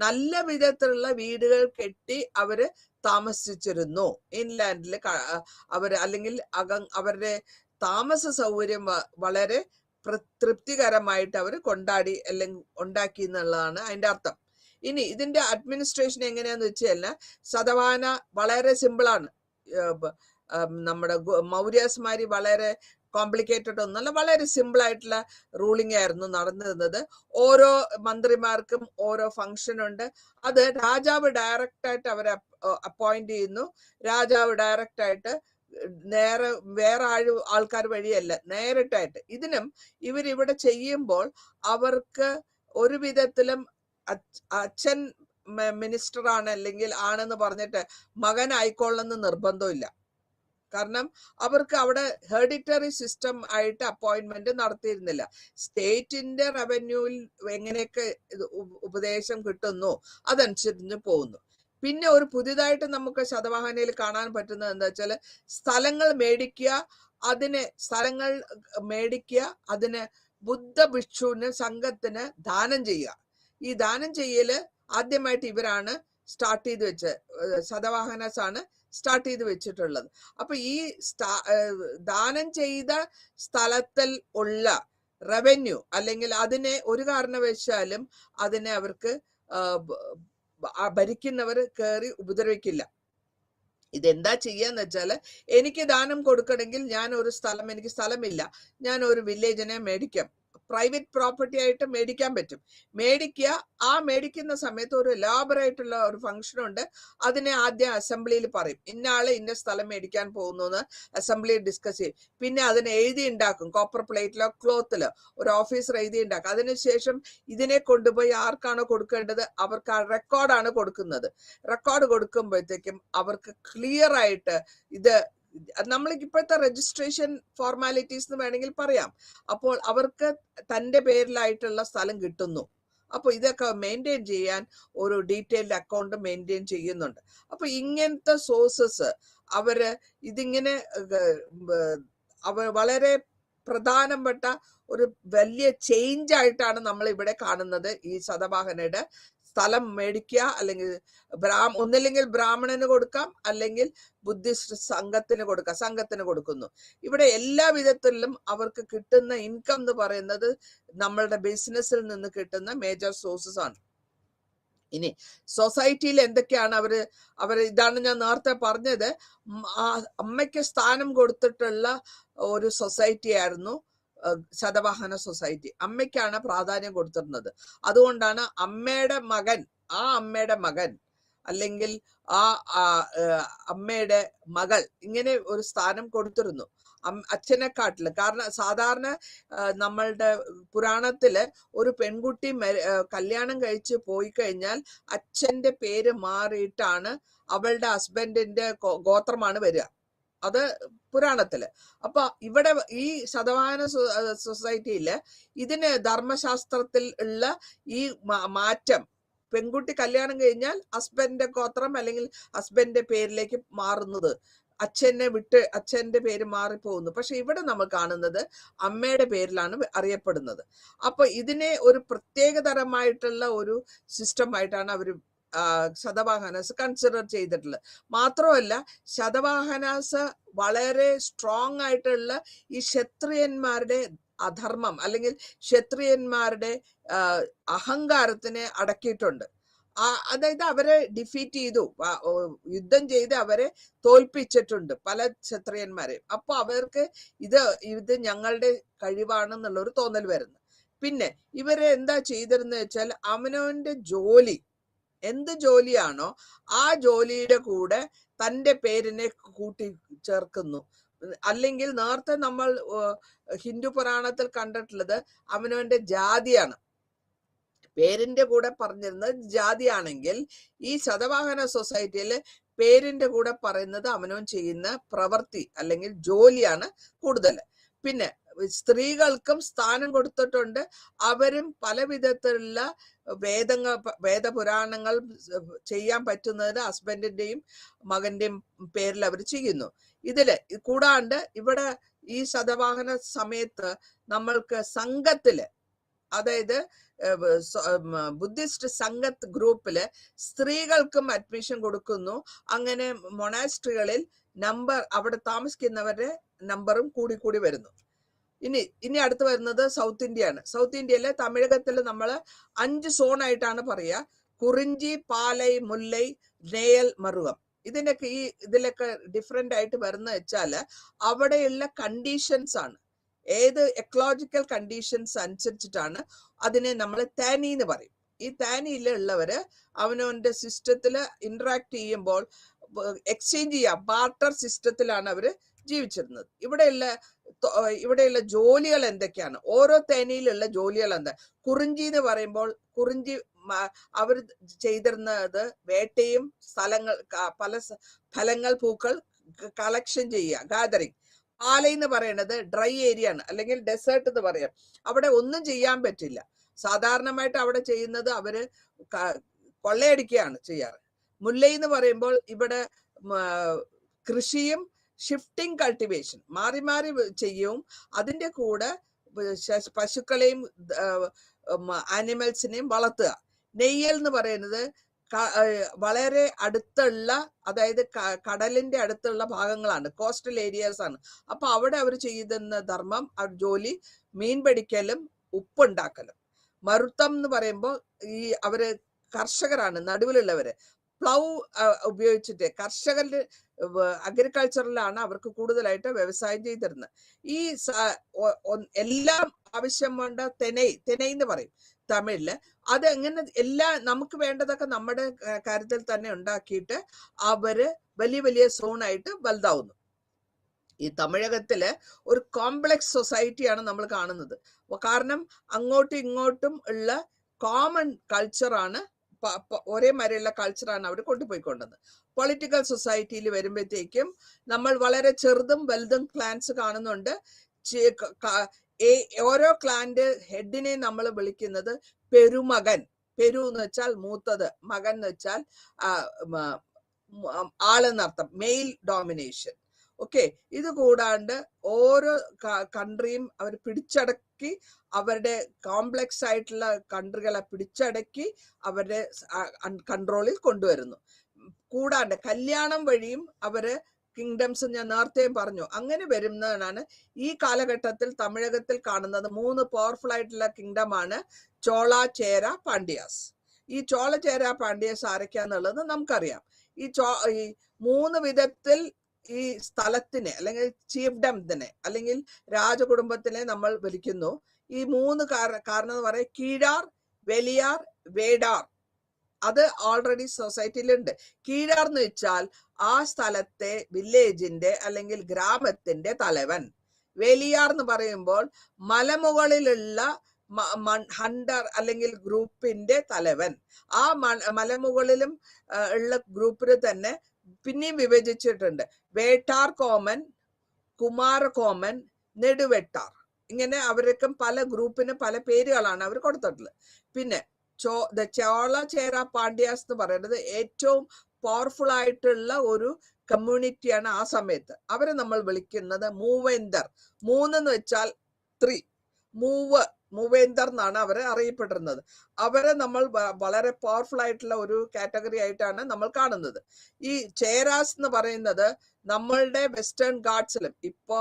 നല്ല വിധത്തിലുള്ള വീടുകൾ കെട്ടി അവര് താമസിച്ചിരുന്നു ഇൻലാൻഡിൽ. അല്ലെങ്കിൽ അവരുടെ താമസ സൗകര്യം വളരെ തൃപ്തികരമായിട്ട് അവർ അല്ലെങ്കിൽ ഉണ്ടാക്കി എന്നുള്ളതാണ് അതിന്റെ അർത്ഥം. ഇനി ഇതിന്റെ അഡ്മിനിസ്ട്രേഷൻ എങ്ങനെയാന്ന് വെച്ച് കഴിഞ്ഞാൽ ശതവാഹന വളരെ സിമ്പിളാണ്. നമ്മുടെ മൗര്യാസ്മാരി വളരെ കോംപ്ലിക്കേറ്റഡ് ഒന്നല്ല, വളരെ സിമ്പിൾ ആയിട്ടുള്ള റൂളിംഗ് ആയിരുന്നു നടന്നിരുന്നത്. ഓരോ മന്ത്രിമാർക്കും ഓരോ ഫംഗ്ഷൻ ഉണ്ട്. അത് രാജാവ് ഡയറക്റ്റ് ആയിട്ട് അവരെ അപ്പോയിന്റ് ചെയ്യുന്നു. രാജാവ് ഡയറക്റ്റ് ആയിട്ട് വേറെ ആൾക്കാർ വഴിയല്ല, നേരിട്ടായിട്ട്. ഇതിനും ഇവരിവിടെ ചെയ്യുമ്പോൾ അവർക്ക് ഒരു വിധത്തിലും അച്ഛൻ മിനിസ്റ്റർ ആണ് അല്ലെങ്കിൽ ആണെന്ന് പറഞ്ഞിട്ട് മകൻ ആയിക്കൊള്ളണമെന്ന് നിർബന്ധമില്ല. കാരണം അവർക്ക് അവിടെ ഹെറിഡിറ്ററി സിസ്റ്റം ആയിട്ട് അപ്പോയിന്റ്മെന്റ് നടത്തിയിരുന്നില്ല. സ്റ്റേറ്റിന്റെ റവന്യൂവിൽ എങ്ങനെയൊക്കെ ഉപദേശം കിട്ടുന്നു അതനുസരിച്ച് പോകുന്നു. പിന്നെ ഒരു പുതിയതായിട്ട് നമുക്ക് ശതവാഹനയിൽ കാണാൻ പറ്റുന്നത് എന്താ വെച്ചാൽ സ്ഥലങ്ങൾ മേടിക്കുക, അതിന് ബുദ്ധ ഭിക്ഷുവിന് സംഘത്തിന് ദാനം ചെയ്യുക. ഈ ദാനം ചെയ്യല് ആദ്യമായിട്ട് ഇവരാണ് സ്റ്റാർട്ട് ചെയ്ത് ശതവാഹനസ് ആണ് സ്റ്റാർട്ട് ചെയ്ത് വെച്ചിട്ടുള്ളത്. അപ്പൊ ഈ ദാനം ചെയ്ത സ്ഥലത്തിൽ ഉള്ള റവന്യൂ അല്ലെങ്കിൽ അതിനെ ഒരു കാരണവശാലും അതിനെ അവർക്ക് ഭരിക്കുന്നവർ കയറി ഉപദ്രവിക്കില്ല. ഇതെന്താ ചെയ്യാന്ന് വെച്ചാല്, എനിക്ക് ദാനം കൊടുക്കണമെങ്കിൽ എനിക്ക് സ്ഥലമില്ല, ഞാൻ ഒരു വില്ലേജിനെ മേടിക്കാം. പ്രൈവറ്റ് പ്രോപ്പർട്ടി ആയിട്ട് മേടിക്കാൻ പറ്റും. മേടിക്കുന്ന സമയത്ത് ഒരു എലാബറേറ്റുള്ള ഒരു ഫംഗ്ഷൻ ഉണ്ട്. അതിനെ ആദ്യം അസംബ്ലിയിൽ പറയും, ഇന്നയാള് ഇന്ന സ്ഥലം മേടിക്കാൻ പോകുന്നു എന്ന് അസംബ്ലിയിൽ ഡിസ്കസ് ചെയ്യും. പിന്നെ അതിനെ എഴുതി ഉണ്ടാക്കും, കോപ്പർ പ്ലേറ്റിലോ ക്ലോത്തിലോ ഒരു ഓഫീസർ എഴുതി ഉണ്ടാക്കും. അതിനുശേഷം ഇതിനെ കൊണ്ടുപോയി ആർക്കാണോ കൊടുക്കേണ്ടത് അവർക്ക് ആ റെക്കോർഡാണ് കൊടുക്കുന്നത്. റെക്കോർഡ് കൊടുക്കുമ്പോഴത്തേക്കും അവർക്ക് ക്ലിയർ ആയിട്ട് ഇത് നമ്മൾക്ക് ഇപ്പോഴത്തെ രജിസ്ട്രേഷൻ ഫോർമാലിറ്റീസ് എന്ന് വേണമെങ്കിൽ പറയാം. അപ്പോൾ അവർക്ക് തന്റെ പേരിലായിട്ടുള്ള സ്ഥലം കിട്ടുന്നു. അപ്പൊ ഇതൊക്കെ മെയിൻറ്റെയിൻ ചെയ്യാൻ ഒരു ഡീറ്റെയിൽഡ് അക്കൗണ്ട് മെയിൻറ്റെയിൻ ചെയ്യുന്നുണ്ട്. അപ്പൊ ഇങ്ങനത്തെ സോഴ്സസ് ഇതിങ്ങനെ വളരെ പ്രധാനപ്പെട്ട ഒരു വലിയ ചേഞ്ച് ആയിട്ടാണ് നമ്മൾ ഇവിടെ കാണുന്നത്. ഈ ശതവാഹനയുടെ സ്ഥലം മേടിക്കുക, അല്ലെങ്കിൽ ഒന്നില്ലെങ്കിൽ ബ്രാഹ്മണന് കൊടുക്കാം, അല്ലെങ്കിൽ ബുദ്ധിസ്റ്റ് സംഘത്തിന് കൊടുക്കുന്നു. ഇവിടെ എല്ലാ വിധത്തിലും അവർക്ക് കിട്ടുന്ന ഇൻകം എന്ന് പറയുന്നത് നമ്മളുടെ ബിസിനസ്സിൽ നിന്ന് കിട്ടുന്ന മേജർ സോഴ്സസ് ആണ്. ഇനി സൊസൈറ്റിയിൽ എന്തൊക്കെയാണ് ഇതാണ് ഞാൻ നേരത്തെ പറഞ്ഞത്. അമ്മയ്ക്ക് സ്ഥാനം കൊടുത്തിട്ടുള്ള ഒരു സൊസൈറ്റി ആയിരുന്നു ശതവാഹന സൊസൈറ്റി. അമ്മയ്ക്കാണ് പ്രാധാന്യം കൊടുത്തിരുന്നത്. അതുകൊണ്ടാണ് അമ്മയുടെ മകൻ അല്ലെങ്കിൽ അമ്മയുടെ മകൾ ഇങ്ങനെ ഒരു സ്ഥാനം കൊടുത്തിരുന്നു അച്ഛനെക്കാട്ടില്. കാരണം സാധാരണ നമ്മളുടെ പുരാണത്തില് ഒരു പെൺകുട്ടി കല്യാണം കഴിച്ച് പോയി കഴിഞ്ഞാൽ അച്ഛന്റെ പേര് മാറിയിട്ടാണ് അവളുടെ ഹസ്ബൻഡിന്റെ ഗോത്രമാണ് വരിക. അത് പുരാണത്തില്. അപ്പൊ ഇവിടെ ഈ ശതവാഹന സൊസൈറ്റിയില് ഇതിന് ധർമ്മശാസ്ത്രത്തിൽ ഉള്ള ഈ മാറ്റം, പെൺകുട്ടി കല്യാണം കഴിഞ്ഞാൽ ഹസ്ബൻഡിന്റെ ഗോത്രം അല്ലെങ്കിൽ ഹസ്ബൻഡിന്റെ പേരിലേക്ക് മാറുന്നത്, അച്ഛന്റെ പേര് മാറിപ്പോകുന്നു. പക്ഷെ ഇവിടെ നമ്മൾ കാണുന്നത് അമ്മയുടെ പേരിലാണ് അറിയപ്പെടുന്നത്. അപ്പൊ ഇതിനെ ഒരു പ്രത്യേകതരമായിട്ടുള്ള ഒരു സിസ്റ്റമായിട്ടാണ് അവർ ശതവാഹനാസ് കൺസിഡർ ചെയ്തിട്ടുള്ളത്. മാത്രമല്ല ശതവാഹനാസ് വളരെ സ്ട്രോങ് ആയിട്ടുള്ള ഈ ക്ഷത്രിയന്മാരുടെ അധർമ്മം അല്ലെങ്കിൽ ക്ഷത്രിയന്മാരുടെ അഹങ്കാരത്തിനെ അടക്കിയിട്ടുണ്ട്. അതായത് അവരെ ഡിഫീറ്റ് ചെയ്തു, യുദ്ധം ചെയ്ത് അവരെ തോൽപ്പിച്ചിട്ടുണ്ട് പല ക്ഷത്രിയന്മാരെയും. അപ്പൊ അവർക്ക് ഇത് ഞങ്ങളുടെ കഴിവാണെന്നുള്ളൊരു തോന്നൽ വരുന്നു. പിന്നെ ഇവരെ എന്താ ചെയ്തിരുന്നത് വെച്ചാൽ അവനവന്റെ ജോലി എന്ത് ജോലിയാണോ ആ ജോലിയുടെ കൂടെ തൻ്റെ പേരിനെ കൂട്ടി ചേർക്കുന്നു. അല്ലെങ്കിൽ നേരത്തെ നമ്മൾ ഹിന്ദു പുരാണത്തിൽ കണ്ടിട്ടുള്ളത് അവനവന്റെ ജാതിയാണ്, പേരിന്റെ കൂടെ പറഞ്ഞിരുന്നത് ജാതിയാണെങ്കിൽ ഈ ശതവാഹന സൊസൈറ്റിയിൽ പേരിന്റെ കൂടെ പറയുന്നത് അവനവൻ ചെയ്യുന്ന പ്രവൃത്തി അല്ലെങ്കിൽ ജോലിയാണ് കൂടുതൽ. പിന്നെ സ്ത്രീകൾക്കും സ്ഥാനം കൊടുത്തിട്ടുണ്ട്. അവരും പല വിധത്തിലുള്ള വേദപുരാണങ്ങൾ ചെയ്യാൻ പറ്റുന്നതിന് ഹസ്ബൻഡിന്റെയും മകന്റെയും പേരിൽ അവർ ചെയ്യുന്നു. ഇതില് കൂടാണ്ട് ഇവിടെ ഈ ശതവാഹന സമയത്ത് നമ്മൾക്ക് സംഘത്തില്, അതായത് ബുദ്ധിസ്റ്റ് സംഘത്ത് ഗ്രൂപ്പില് സ്ത്രീകൾക്കും അഡ്മിഷൻ കൊടുക്കുന്നു. അങ്ങനെ മൊണാസ്ട്രികളിൽ നമ്പർ, അവിടെ താമസിക്കുന്നവരുടെ നമ്പറും കൂടി വരുന്നു. ഇനി അടുത്ത് വരുന്നത് സൗത്ത് ഇന്ത്യ ആണ്. സൗത്ത് ഇന്ത്യയിലെ തമിഴകത്തിൽ നമ്മൾ 5 സോണായിട്ടാണ് പറയുക: കുറിഞ്ചി, പാലൈ, മുല്ലൈ, നെയ്യൽ, മറുകം. ഇതിലൊക്കെ ഡിഫറെന്റ് ആയിട്ട് വരുന്ന വെച്ചാല് അവിടെയുള്ള കണ്ടീഷൻസ് ആണ്. ഏത് എക്കോളജിക്കൽ കണ്ടീഷൻസ് അനുസരിച്ചിട്ടാണ് അതിനെ നമ്മൾ താനി എന്ന് പറയും. ഈ താനിയിലുള്ളവര് അവനവന്റെ സിസ്റ്റത്തില് ഇന്ററാക്ട് ചെയ്യുമ്പോൾ എക്സ്ചേഞ്ച് ചെയ്യാം, ബാർട്ടർ സിസ്റ്റത്തിലാണ് അവര് ജീവിച്ചിരുന്നത്. ഇവിടെയുള്ള ജോലികൾ എന്തൊക്കെയാണ്, ഓരോ തേനിയിലുള്ള ജോലികൾ എന്താ? കുറിഞ്ചി എന്ന് പറയുമ്പോൾ കുറിഞ്ചി അവർ ചെയ്തിരുന്നത് വേട്ടയും പല ഫലങ്ങൾ, പൂക്കൾ കളക്ഷൻ ചെയ്യുക, ഗാദറിങ്. പാലൈ എന്ന് പറയുന്നത് ഡ്രൈ ഏരിയ ആണ്, അല്ലെങ്കിൽ ഡെസേർട്ട് എന്ന് പറയാം. അവിടെ ഒന്നും ചെയ്യാൻ പറ്റില്ല. സാധാരണമായിട്ട് അവിടെ ചെയ്യുന്നത് അവര് കൊള്ളയടിക്കുകയാണ് ചെയ്യാറ്. മുല്ലൈ എന്ന് പറയുമ്പോൾ ഇവിടെ കൃഷിയും ഷിഫ്റ്റിംഗ് കൾട്ടിവേഷൻ മാറി മാറി ചെയ്യും. അതിന്റെ കൂടെ പശുക്കളെയും ആനിമൽസിനെയും വളർത്തുക. നെയ്യൽ എന്ന് പറയുന്നത് വളരെ അടുത്തുള്ള, അതായത് കടലിന്റെ അടുത്തുള്ള ഭാഗങ്ങളാണ്, കോസ്റ്റൽ ഏരിയാസ് ആണ്. അപ്പൊ അവിടെ അവർ ചെയ്യുന്ന ധർമ്മം, ജോലി മീൻ പിടിക്കലും ഉപ്പുണ്ടാക്കലും. മരുത്തം എന്ന് പറയുമ്പോൾ അവര് കർഷകരാണ്, നടുവിലുള്ളവര്. പ്ലൗ ഉപയോഗിച്ചിട്ട് കർഷകരുടെ അഗ്രികൾച്ചറിലാണ് അവർക്ക് കൂടുതലായിട്ട് വ്യവസായം ചെയ്തിരുന്നത്. ഈ എല്ലാം ആവശ്യം വേണ്ട തെനൈ എന്ന് പറയും തമിഴില്. അത് എങ്ങനെ നമുക്ക് വേണ്ടതൊക്കെ നമ്മുടെ കാര്യത്തിൽ തന്നെ ഉണ്ടാക്കിയിട്ട് അവര് വലിയ വലിയ സോണായിട്ട് വലുതാവുന്നു. ഈ തമിഴകത്തില് ഒരു കോംപ്ലക്സ് സൊസൈറ്റിയാണ് നമ്മൾ കാണുന്നത്. കാരണം അങ്ങോട്ടും ഇങ്ങോട്ടും ഉള്ള കോമൺ കൾച്ചറാണ്, ഒരേ മാതിരിയുള്ള കൾച്ചറാണ് അവർ കൊണ്ടുപോയിക്കൊണ്ടത്. പൊളിറ്റിക്കൽ സൊസൈറ്റിയിൽ വരുമ്പോഴത്തേക്കും നമ്മൾ വളരെ ചെറുതും വലുതും ക്ലാൻസ് കാണുന്നുണ്ട്. ഓരോ ക്ലാന്റെ ഹെഡിനെ നമ്മൾ വിളിക്കുന്നത് പെരുമകൻ. പെരു എന്ന് വെച്ചാൽ മൂത്തത്, മകൻ എന്ന് വെച്ചാൽ ആളെന്നർത്ഥം, മെയിൽ ഡോമിനേഷൻ. ഓക്കെ, ഇത് കൂടാണ്ട് ഓരോ കൺട്രിയും അവർ പിടിച്ചടക്കി, അവരുടെ കോംപ്ലക്സ് ആയിട്ടുള്ള കൺട്രികളെ പിടിച്ചടക്കി അവരുടെ കൺട്രോളിൽ കൊണ്ടുവരുന്നു. കൂടാണ്ട് കല്യാണം വഴിയും അവര് കിങ്ഡംസ്, ഞാൻ നേരത്തെയും പറഞ്ഞു, അങ്ങനെ വരുന്നതാണ്. ഈ കാലഘട്ടത്തിൽ തമിഴകത്തിൽ കാണുന്നത് 3 പവർഫുൾ ആയിട്ടുള്ള കിങ്ഡം ആണ്: ചോള, ചേര, പാണ്ഡ്യാസ്. ഈ ചോള, ചേര, പാണ്ഡ്യാസ് ആരൊക്കെയാന്നുള്ളത് നമുക്കറിയാം. ഈ 3 വിധത്തിൽ ഈ സ്ഥലത്തിനെ അല്ലെങ്കിൽ ചീഫ്ഡംസിനെ അല്ലെങ്കിൽ രാജകുടുംബത്തിനെ നമ്മൾ വിളിക്കുന്നു. ഈ 3 കാരണം എന്ന് പറയാം: കീഴാർ, വെലിയാർ, വേടാർ. അത് ഓൾറെഡി സൊസൈറ്റിയിലുണ്ട്. കീഴാർ എന്ന് വെച്ചാൽ ആ സ്ഥലത്തെ വില്ലേജിന്റെ അല്ലെങ്കിൽ ഗ്രാമത്തിന്റെ തലവൻ. വേലിയാർ എന്ന് പറയുമ്പോൾ മലമുകളിലുള്ള ഹണ്ടർ അല്ലെങ്കിൽ ഗ്രൂപ്പിന്റെ തലവൻ. ആ മലമുകളിലും ഉള്ള ഗ്രൂപ്പിന് തന്നെ പിന്നെയും വിഭജിച്ചിട്ടുണ്ട്: വേട്ടാർ കോമൻ, കുമാര കോമൻ, നെടുവെട്ടാർ. ഇങ്ങനെ അവർക്കും പല ഗ്രൂപ്പിന് പല പേരുകളാണ് അവർ കൊടുത്തിട്ടുള്ളത്. പിന്നെ ചോള, ചേര, പാണ്ഡ്യാസ് എന്ന് പറയുന്നത് ഏറ്റവും പവർഫുൾ ആയിട്ടുള്ള ഒരു കമ്മ്യൂണിറ്റിയാണ് ആ സമയത്ത്. അവരെ നമ്മൾ വിളിക്കുന്നത് മൂവേന്ദർ. 3 എന്ന് വെച്ചാൽ 3, മൂവേന്ദർ എന്നാണ് അവരെ അറിയപ്പെട്ടിരുന്നത്. അവരെ നമ്മൾ വളരെ പവർഫുൾ ആയിട്ടുള്ള ഒരു കാറ്റഗറി ആയിട്ടാണ് നമ്മൾ കാണുന്നത്. ഈ ചേരാസ് എന്ന് പറയുന്നത് നമ്മളുടെ വെസ്റ്റേൺ ഗാട്സിലും ഇപ്പോ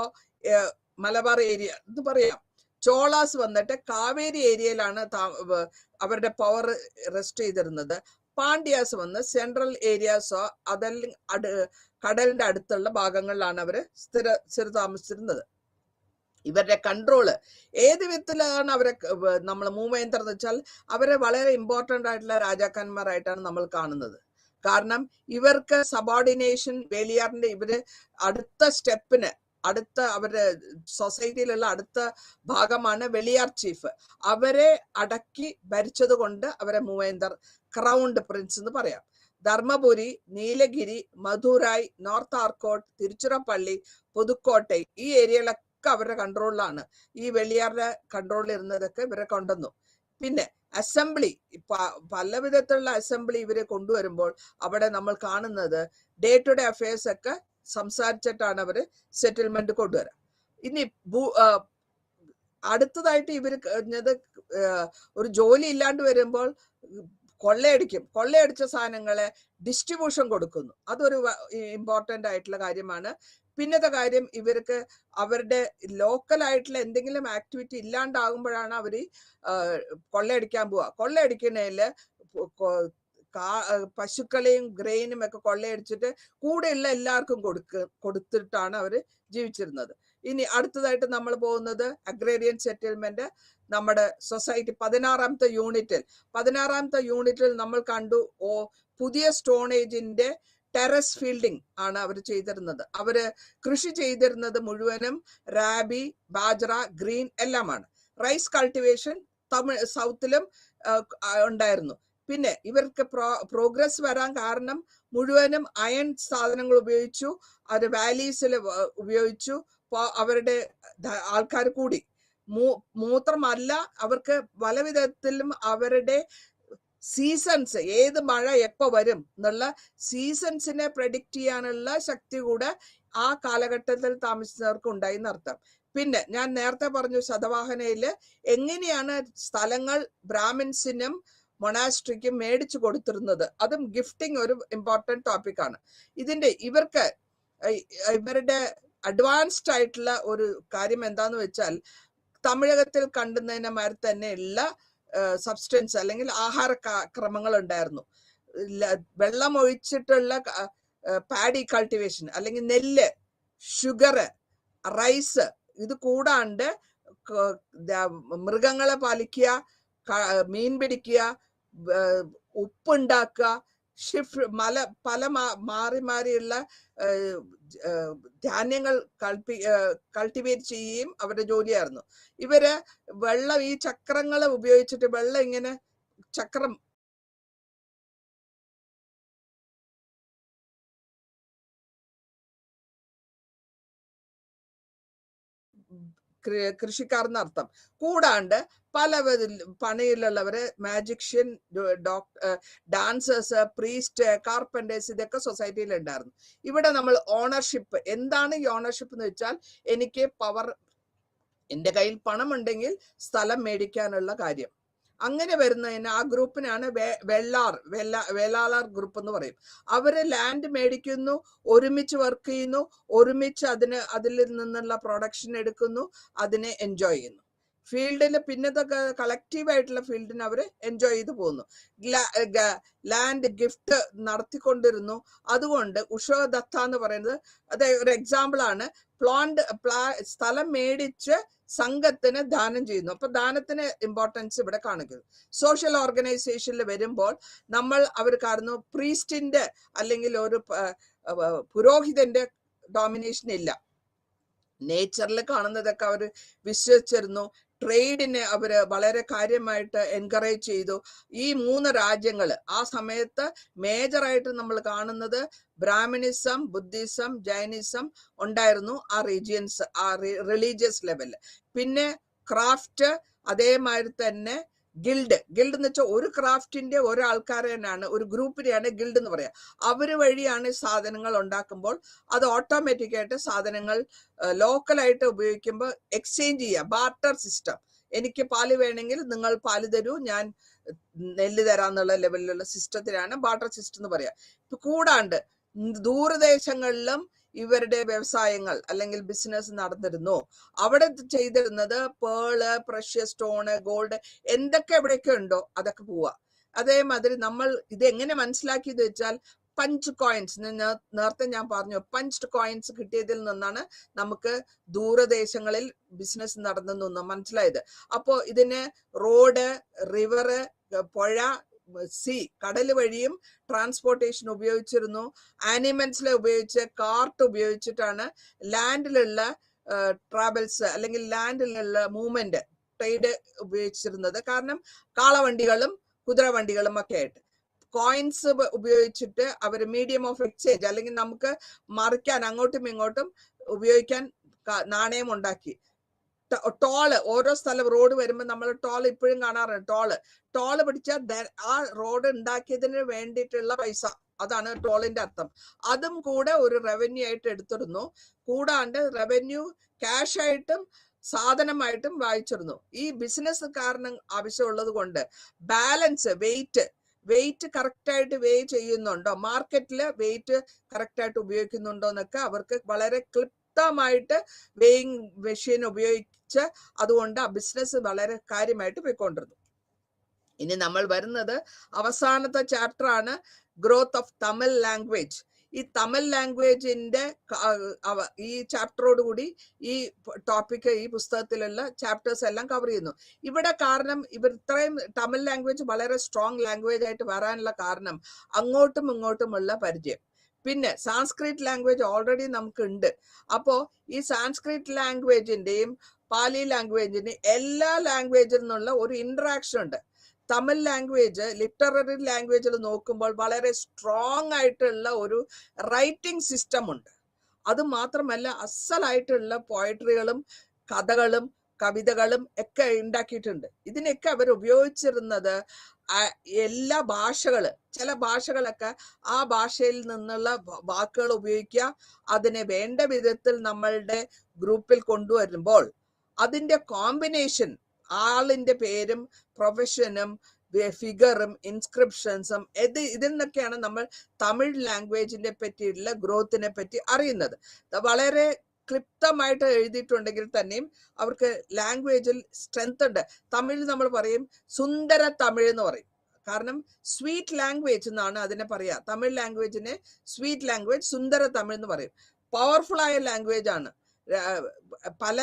മലബാർ ഏരിയ എന്ന് പറയാം. ചോളാസ് വന്നിട്ട് കാവേരി ഏരിയയിലാണ് അവരുടെ പവർ റെസ്റ്റ് ചെയ്തിരുന്നത്. പാണ്ഡ്യാസ് വന്ന് സെൻട്രൽ ഏരിയാസോ അതല്ലെങ്കിൽ കടലിന്റെ അടുത്തുള്ള ഭാഗങ്ങളിലാണ് അവര് സ്ഥിര താമസിച്ചിരുന്നത്. ഇവരുടെ കൺട്രോള് ഏത് വിധത്തിലാണ് അവരെ നമ്മൾ മൂവേന്തർ എന്ന് വെച്ചാൽ അവരെ വളരെ ഇമ്പോർട്ടൻ്റ് ആയിട്ടുള്ള രാജാക്കന്മാരായിട്ടാണ് നമ്മൾ കാണുന്നത്. കാരണം ഇവർക്ക് സബോർഡിനേഷൻ വേലിയാറിന്റെ ഇവര് അടുത്ത സ്റ്റെപ്പിന് അടുത്ത അവരുടെ സൊസൈറ്റിയിലുള്ള അടുത്ത ഭാഗമാണ് വെളിയാർ ചീഫ്. അവരെ അടക്കി ഭരിച്ചത് കൊണ്ട് അവരെ മൂവേന്തർ ക്രൗണ്ട് പ്രിൻസ് എന്ന് പറയാം. ധർമ്മപുരി, നീലഗിരി, മധുരായ്, നോർത്ത് ആർക്കോട്ട്, തിരുച്ചിറപ്പള്ളി, പുതുക്കോട്ടൈ ഈ ഏരിയകളൊക്കെ അവരുടെ കൺട്രോളിലാണ്. ഈ വെളിയാറുടെ കൺട്രോളിൽ ഇരുന്നതൊക്കെ ഇവരെ കൊണ്ടുവന്നു. പിന്നെ അസംബ്ലി പല വിധത്തിലുള്ള അസംബ്ലി ഇവരെ കൊണ്ടുവരുമ്പോൾ അവിടെ നമ്മൾ കാണുന്നത് ഡേ ടു ഡേ അഫയേഴ്സ് ഒക്കെ സംസാരിച്ചിട്ടാണ് അവര് സെറ്റിൽമെന്റ് കൊണ്ടുവരാം. ഇനി അടുത്തതായിട്ട് ഇവര് ഒരു ജോലി ഇല്ലാണ്ട് വരുമ്പോൾ കൊള്ളയടിച്ച സാധനങ്ങളെ ഡിസ്ട്രിബ്യൂഷൻ കൊടുക്കുന്നു. അതൊരു ഇമ്പോർട്ടൻ്റ് ആയിട്ടുള്ള കാര്യമാണ്. പിന്നത്തെ കാര്യം ഇവർക്ക് അവരുടെ ലോക്കലായിട്ടുള്ള എന്തെങ്കിലും ആക്ടിവിറ്റി ഇല്ലാണ്ടാകുമ്പോഴാണ് അവർ കൊള്ളയടിക്കാൻ പോവുക. കൊള്ളയടിക്കുന്നതിൽ പശുക്കളെയും ഗ്രെയിനും ഒക്കെ കൊള്ളയടിച്ചിട്ട് കൂടെയുള്ള എല്ലാവർക്കും കൊടുത്തിട്ടാണ് അവർ ജീവിച്ചിരുന്നത്. ഇനി അടുത്തതായിട്ട് നമ്മൾ പോകുന്നത് അഗ്രേറിയൻ സെറ്റിൽമെന്റ്. നമ്മുടെ സൊസൈറ്റി 16ാമത്തെ യൂണിറ്റിൽ നമ്മൾ കണ്ടു പുതിയ സ്റ്റോൺ ഏജിന്റെ ടെറസ് ഫീൽഡിംഗ് ആണ് അവർ ചെയ്തിരുന്നത്. അവര് കൃഷി ചെയ്തിരുന്നത് മുഴുവനും റാബി, ബാജ്ര, ഗ്രീൻ എല്ലാമാണ്. റൈസ് കൾട്ടിവേഷൻ സൗത്തിലും ഉണ്ടായിരുന്നു. പിന്നെ ഇവർക്ക് പ്രോഗ്രസ് വരാൻ കാരണം മുഴുവനും അയൺ സാധനങ്ങൾ ഉപയോഗിച്ചു, അത് വാലീസിൽ ഉപയോഗിച്ചു. അവരുടെ ആൾക്കാർ കൂടി മൂത്രമല്ല, അവർക്ക് പല വിധത്തിലും അവരുടെ സീസൺസ് ഏത് മഴ എപ്പോ വരും എന്നുള്ള സീസൺസിനെ പ്രഡിക്റ്റ് ചെയ്യാനുള്ള ശക്തി കൂടെ ആ കാലഘട്ടത്തിൽ താമസിച്ചവർക്ക് ഉണ്ടായി എന്നർത്ഥം. പിന്നെ ഞാൻ നേരത്തെ പറഞ്ഞു ശതവാഹനയില് എങ്ങനെയാണ് സ്ഥലങ്ങൾ ബ്രാഹ്മിൻസിനും മൊണാസ്ട്രിക്കും മേടിച്ചു കൊടുത്തിരുന്നത്. അതും ഗിഫ്റ്റിംഗ് ഒരു ഇമ്പോർട്ടൻറ്റ് ടോപ്പിക്കാണ്. ഇവരുടെ അഡ്വാൻസ്ഡ് ആയിട്ടുള്ള ഒരു കാര്യം എന്താന്ന് വെച്ചാൽ തമിഴകത്തിൽ കണ്ടുന്നതിനെ മാതിരി തന്നെയുള്ള സബ്സ്റ്റൻസ് അല്ലെങ്കിൽ ആഹാര ക്രമങ്ങൾ ഉണ്ടായിരുന്നു. വെള്ളം ഒഴിച്ചിട്ടുള്ള പാഡി കൾട്ടിവേഷൻ അല്ലെങ്കിൽ നെല്ല്, ഷുഗർ, റൈസ്, ഇത് കൂടാണ്ട് മൃഗങ്ങളെ പാലിക്കുക, മീൻ പിടിക്കുക, ഉപ്പുണ്ടാക്കുക, പല മാറിയുള്ള ധാന്യങ്ങൾ കൾട്ടിവേറ്റ് ചെയ്യുകയും അവരുടെ ജോലിയായിരുന്നു. ഇവര് വെള്ളം ഈ ചക്രങ്ങളെ ഉപയോഗിച്ചിട്ട് വെള്ളം ഇങ്ങനെ ചക്രം കൃഷിക്കാർ എന്നർത്ഥം. കൂടാണ്ട് പല പണിയിലുള്ളവര് മാജിഷ്യൻ, ഡാൻസേഴ്സ്, പ്രീസ്റ്റ്, കാർപ്പൻറ്റേഴ്സ് ഇതൊക്കെ സൊസൈറ്റിയിൽ ഉണ്ടായിരുന്നു. ഇവിടെ നമ്മൾ ഓണർഷിപ്പ്, എന്താണ് ഈ ഓണർഷിപ്പ് എന്ന് വെച്ചാൽ എനിക്ക് പവർ, എൻ്റെ കയ്യിൽ പണമുണ്ടെങ്കിൽ സ്ഥലം മേടിക്കാനുള്ള കാര്യം. അങ്ങനെ വരുന്നതിന് ആ ഗ്രൂപ്പിനാണ് വേലാളാർ ഗ്രൂപ്പ് എന്ന് പറയും. അവര് ലാൻഡ് മേടിക്കുന്നു, ഒരുമിച്ച് വർക്ക് ചെയ്യുന്നു, ഒരുമിച്ച് അതിൽ നിന്നുള്ള പ്രൊഡക്ഷൻ എടുക്കുന്നു, അതിനെ എൻജോയ് ചെയ്യുന്നു. ഫീൽഡിൽ പിന്നത്തെ കളക്റ്റീവ് ആയിട്ടുള്ള ഫീൽഡിന് അവർ എൻജോയ് ചെയ്ത് പോകുന്നു. ലാൻഡ് ഗിഫ്റ്റ് നടത്തിക്കൊണ്ടിരുന്നു. അതുകൊണ്ട് ഉഷോദത്ത എന്ന് പറയുന്നത് ഒരു എക്സാമ്പിൾ ആണ്. സ്ഥലം മേടിച്ച് സംഘത്തിന് ദാനം ചെയ്യുന്നു. അപ്പൊ ദാനത്തിന് ഇമ്പോർട്ടൻസ് ഇവിടെ കാണിക്കുന്നു. സോഷ്യൽ ഓർഗനൈസേഷനിൽ വരുമ്പോൾ അവർ കാണുന്നു പ്രീസ്റ്റിന്റെ അല്ലെങ്കിൽ ഒരു പുരോഹിതന്റെ ഡോമിനേഷൻ ഇല്ല. നേച്ചറിൽ കാണുന്നതൊക്കെ അവർ വിശ്വസിച്ചിരുന്നു. ട്രേഡിനെ അവര് വളരെ കാര്യമായിട്ട് എൻകറേജ് ചെയ്തു. ഈ 3 രാജ്യങ്ങൾ ആ സമയത്ത് മേജറായിട്ട് നമ്മൾ കാണുന്നത് ബ്രാഹ്മിണിസം, ബുദ്ധിസം, ജൈനിസം ഉണ്ടായിരുന്നു ആ റീജിയൻസ്, ആ റിലീജിയസ് ലെവലിൽ. പിന്നെ ക്രാഫ്റ്റ്, അതേമാതിരി തന്നെ ഗിൽഡ് എന്ന് വെച്ചാൽ ഒരു ക്രാഫ്റ്റിന്റെ ഒരാൾക്കാരെയാണ്, ഒരു ഗ്രൂപ്പിനെയാണ് ഗിൽഡ് എന്ന് പറയാം. അവര് വഴിയാണ് സാധനങ്ങൾ ഉണ്ടാക്കുമ്പോൾ അത് ഓട്ടോമാറ്റിക്കായിട്ട് സാധനങ്ങൾ ലോക്കലായിട്ട് ഉപയോഗിക്കുമ്പോൾ എക്സ്ചേഞ്ച് ചെയ്യുക, ബാർട്ടർ സിസ്റ്റം. എനിക്ക് പാല് വേണമെങ്കിൽ നിങ്ങൾ പാല് തരൂ, ഞാൻ നെല്ല് തരാന്നുള്ള ലെവലിലുള്ള സിസ്റ്റത്തിനാണ് ബാർട്ടർ സിസ്റ്റം എന്ന് പറയാം. കൂടാണ്ട് ദൂരദേശങ്ങളിലും ഇവരുടെ വ്യവസായങ്ങൾ അല്ലെങ്കിൽ ബിസിനസ് നടന്നിരുന്നു. അവിടെ ചെയ്തിരുന്നത് പേള്, പ്രഷ്യസ് സ്റ്റോണ്, ഗോൾഡ് എന്തൊക്കെ എവിടെയൊക്കെ ഉണ്ടോ അതൊക്കെ പോവാ. അതേമാതിരി നമ്മൾ ഇത് എങ്ങനെ മനസ്സിലാക്കിയത് വെച്ചാൽ പഞ്ച് കോയിൻസ്, നേരത്തെ ഞാൻ പറഞ്ഞു പഞ്ച്ഡ് കോയിൻസ് കിട്ടിയതിൽ നിന്നാണ് നമുക്ക് ദൂരദേശങ്ങളിൽ ബിസിനസ് നടന്നെന്ന് മനസ്സിലായത്. അപ്പോ ഇതിന് റോഡ്, റിവറ്, പുഴ, സീ, കടൽ വഴിയും ട്രാൻസ്പോർട്ടേഷൻ ഉപയോഗിച്ചിരുന്നു. ആനിമൽസിലെ ഉപയോഗിച്ച് കാർട്ട് ഉപയോഗിച്ചിട്ടാണ് ലാൻഡിലുള്ള ട്രാവൽസ് അല്ലെങ്കിൽ ലാൻഡിലുള്ള മൂവ്മെന്റ്, ട്രേഡ് ഉപയോഗിച്ചിരുന്നത്. കാരണം കാളവണ്ടികളും കുതിരവണ്ടികളും ഒക്കെ ആയിട്ട് കോയിൻസ് ഉപയോഗിച്ചിട്ട് അവർ മീഡിയം ഓഫ് എക്സ്ചേഞ്ച് അല്ലെങ്കിൽ നമുക്ക് മറിക്കാൻ അങ്ങോട്ടും ഇങ്ങോട്ടും ഉപയോഗിക്കാൻ നാണയം ഉണ്ടാക്കി. ടോള്, ഓരോ സ്ഥലം റോഡ് വരുമ്പോൾ നമ്മൾ ടോൾ ഇപ്പോഴും കാണാറുണ്ട്. ടോള് പിടിച്ചാൽ ആ റോഡ് ഉണ്ടാക്കിയതിന് വേണ്ടിയിട്ടുള്ള പൈസ, അതാണ് ടോളിന്റെ അർത്ഥം. അതും കൂടെ ഒരു റവന്യൂ ആയിട്ട് എടുത്തിരുന്നു. കൂടാണ്ട് റവന്യൂ ക്യാഷ് ആയിട്ടും സാധനമായിട്ടും വായിച്ചിരുന്നു. ഈ ബിസിനസ് കാരണം ആവശ്യമുള്ളത് കൊണ്ട് ബാലൻസ്, വെയിറ്റ് കറക്റ്റ് ആയിട്ട് വേ ചെയ്യുന്നുണ്ടോ, മാർക്കറ്റില് വെയിറ്റ് കറക്റ്റ് ആയിട്ട് ഉപയോഗിക്കുന്നുണ്ടോ എന്നൊക്കെ അവർക്ക് വളരെ ക്ലിപ്തമായിട്ട് വെയിങ് മെഷീൻ ഉപയോഗിച്ച്, അതുകൊണ്ട് ആ ബിസിനസ് വളരെ കാര്യമായിട്ട് പോയിക്കൊണ്ടിരുന്നു. ഇനി നമ്മൾ വരുന്നത് അവസാനത്തെ ചാപ്റ്റർ ആണ്, ഗ്രോത്ത് ഓഫ് തമിഴ് ലാംഗ്വേജ്. ഈ തമിഴ് ലാംഗ്വേജിന്റെ ഈ ചാപ്റ്ററോട് കൂടി ഈ ടോപ്പിക്, ഈ പുസ്തകത്തിലുള്ള ചാപ്റ്റേഴ്സ് എല്ലാം കവർ ചെയ്യുന്നു. ഇവിടെ കാരണം ഇവർ ഇത്രയും തമിഴ് ലാംഗ്വേജ് വളരെ സ്ട്രോങ് ലാംഗ്വേജ് ആയിട്ട് വരാനുള്ള കാരണം അങ്ങോട്ടും ഇങ്ങോട്ടുമുള്ള പരിചയം. പിന്നെ സാൻസ്ക്രിറ്റ് ലാംഗ്വേജ് ഓൾറെഡി നമുക്ക് ഉണ്ട്. അപ്പോ ഈ സാൻസ്ക്രിറ്റ് ലാംഗ്വേജിന്റെയും പാലി ലാംഗ്വേജിന്റെയും എല്ലാ ലാംഗ്വേജിൽ നിന്നുള്ള ഒരു ഇന്ററാക്ഷൻ ഉണ്ട്. തമിഴ് ലാംഗ്വേജ് ലിറ്റററി ലാംഗ്വേജിൽ നോക്കുമ്പോൾ വളരെ സ്ട്രോങ് ആയിട്ടുള്ള ഒരു റൈറ്റിംഗ് സിസ്റ്റം ഉണ്ട്. അത് മാത്രമല്ല അസലായിട്ടുള്ള പോയട്രികളും കഥകളും കവിതകളും ഒക്കെ ഉണ്ടാക്കിയിട്ടുണ്ട്. ഇതിനൊക്കെ അവർ ഉപയോഗിച്ചിരുന്നത് എല്ലാ ഭാഷകള്, ചില ഭാഷകളൊക്കെ ആ ഭാഷയിൽ നിന്നുള്ള വാക്കുകൾ ഉപയോഗിക്കുക, അതിനെ വേണ്ട വിധത്തിൽ നമ്മളുടെ ഗ്രൂപ്പിൽ കൊണ്ടുവരുമ്പോൾ അതിന്റെ കോമ്പിനേഷൻ, ആളിന്റെ പേരും പ്രൊഫഷനും ഫിഗറും ഇൻസ്ക്രിപ്ഷൻസും ഇതിൽ നിന്നൊക്കെയാണ് നമ്മൾ തമിഴ് ലാംഗ്വേജിനെ പറ്റിയുള്ള ഗ്രോത്തിനെ പറ്റി അറിയുന്നത്. വളരെ ക്ലിപ്തമായിട്ട് എഴുതിയിട്ടുണ്ടെങ്കിൽ തന്നെയും അവർക്ക് ലാംഗ്വേജിൽ സ്ട്രെങ്ത് ഉണ്ട്. തമിഴ് നമ്മൾ പറയും സുന്ദര തമിഴ് എന്ന് പറയും. കാരണം സ്വീറ്റ് ലാംഗ്വേജ് എന്നാണ് അതിനെ പറയാ. തമിഴ് ലാംഗ്വേജിനെ സ്വീറ്റ് ലാംഗ്വേജ്, സുന്ദര തമിഴ് എന്ന് പറയും. പവർഫുൾ ആയ ലാംഗ്വേജ് ആണ്. പല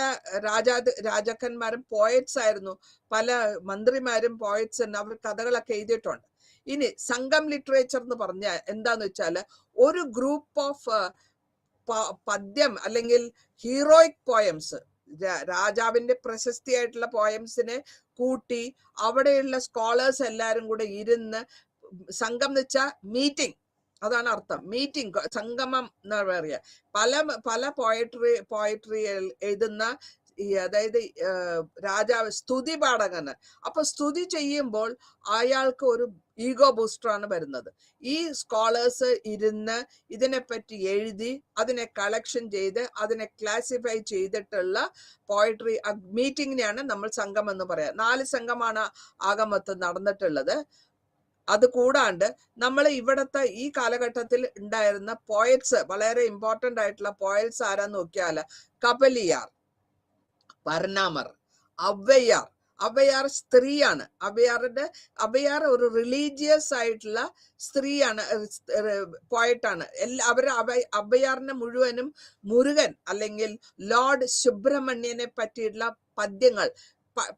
രാജാക്കന്മാരും പോയറ്റ്സ് ആയിരുന്നു, പല മന്ത്രിമാരും പോയറ്റ്സ്, അവർ കഥകളൊക്കെ എഴുതിയിട്ടുണ്ട്. ഇനി സംഘം ലിറ്ററേച്ചർ എന്ന് പറഞ്ഞാൽ എന്താന്ന് വെച്ചാൽ ഒരു ഗ്രൂപ്പ് ഓഫ് പദ്യം അല്ലെങ്കിൽ ഹീറോയിക് പോയംസ്, രാജാവിന്റെ പ്രശസ്തിയായിട്ടുള്ള പോയംസിനെ കൂട്ടി അവിടെയുള്ള സ്കോളേഴ്സ് എല്ലാരും കൂടെ ഇരുന്ന്, സംഘം എന്ന് വെച്ചാൽ മീറ്റിംഗ്, അതാണ് അർത്ഥം. മീറ്റിംഗ്, സംഗമം എന്നാ പറയുക. പല പോയട്രി എഴുതുന്ന അതായത് രാജാവ് സ്തുതി പാടകന്. അപ്പൊ സ്തുതി ചെയ്യുമ്പോൾ അയാൾക്ക് ഒരു ഈഗോ ബൂസ്റ്ററാണ് വരുന്നത്. ഈ സ്കോളേഴ്സ് ഇരുന്ന് ഇതിനെപ്പറ്റി എഴുതി അതിനെ കളക്ഷൻ ചെയ്ത് അതിനെ ക്ലാസിഫൈ ചെയ്തിട്ടുള്ള പോയട്രി മീറ്റിങ്ങിനെയാണ് നമ്മൾ സംഘം എന്ന് പറയാം. 4 സംഘമാണ് ആകമൊത്തം നടന്നിട്ടുള്ളത്. അത് കൂടാണ്ട് നമ്മൾ ഇവിടത്തെ ഈ കാലഘട്ടത്തിൽ ഉണ്ടായിരുന്ന പോയറ്റ്സ്, വളരെ ഇമ്പോർട്ടന്റ് ആയിട്ടുള്ള പോയറ്റ്സ് ആരാന്ന് നോക്കിയാൽ കപലിയാർ, പർനാമർ, അവയാർ സ്ത്രീയാണ്. അവയാർ ഒരു റിലീജിയസ് ആയിട്ടുള്ള സ്ത്രീയാണ്, പോയറ്റാണ്. അവയാറിനെ മുഴുവനും മുരുകൻ അല്ലെങ്കിൽ ലോർഡ് സുബ്രഹ്മണ്യനെ പറ്റിയിട്ടുള്ള പദ്യങ്ങൾ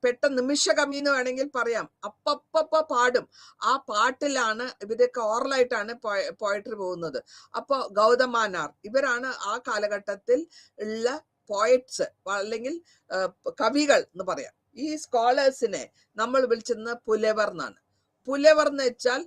പെട്ടെന്ന് നിമിഷകമി എന്ന് വേണമെങ്കിൽ പറയാം, അപ്പപ്പ പാടും. ആ പാട്ടിലാണ് ഇവരൊക്കെ ഓറലായിട്ടാണ് പോയട്രി പോകുന്നത്. അപ്പൊ ഗൗതമാനാർ, ഇവരാണ് ആ കാലഘട്ടത്തിൽ ഉള്ള പോയറ്റ്സ് അല്ലെങ്കിൽ കവികൾ എന്ന് പറയാം. ഈ സ്കോളേഴ്സിനെ നമ്മൾ വിളിച്ചിരുന്ന പുലവർ എന്നാണ്. പുലവർ എന്ന് വെച്ചാൽ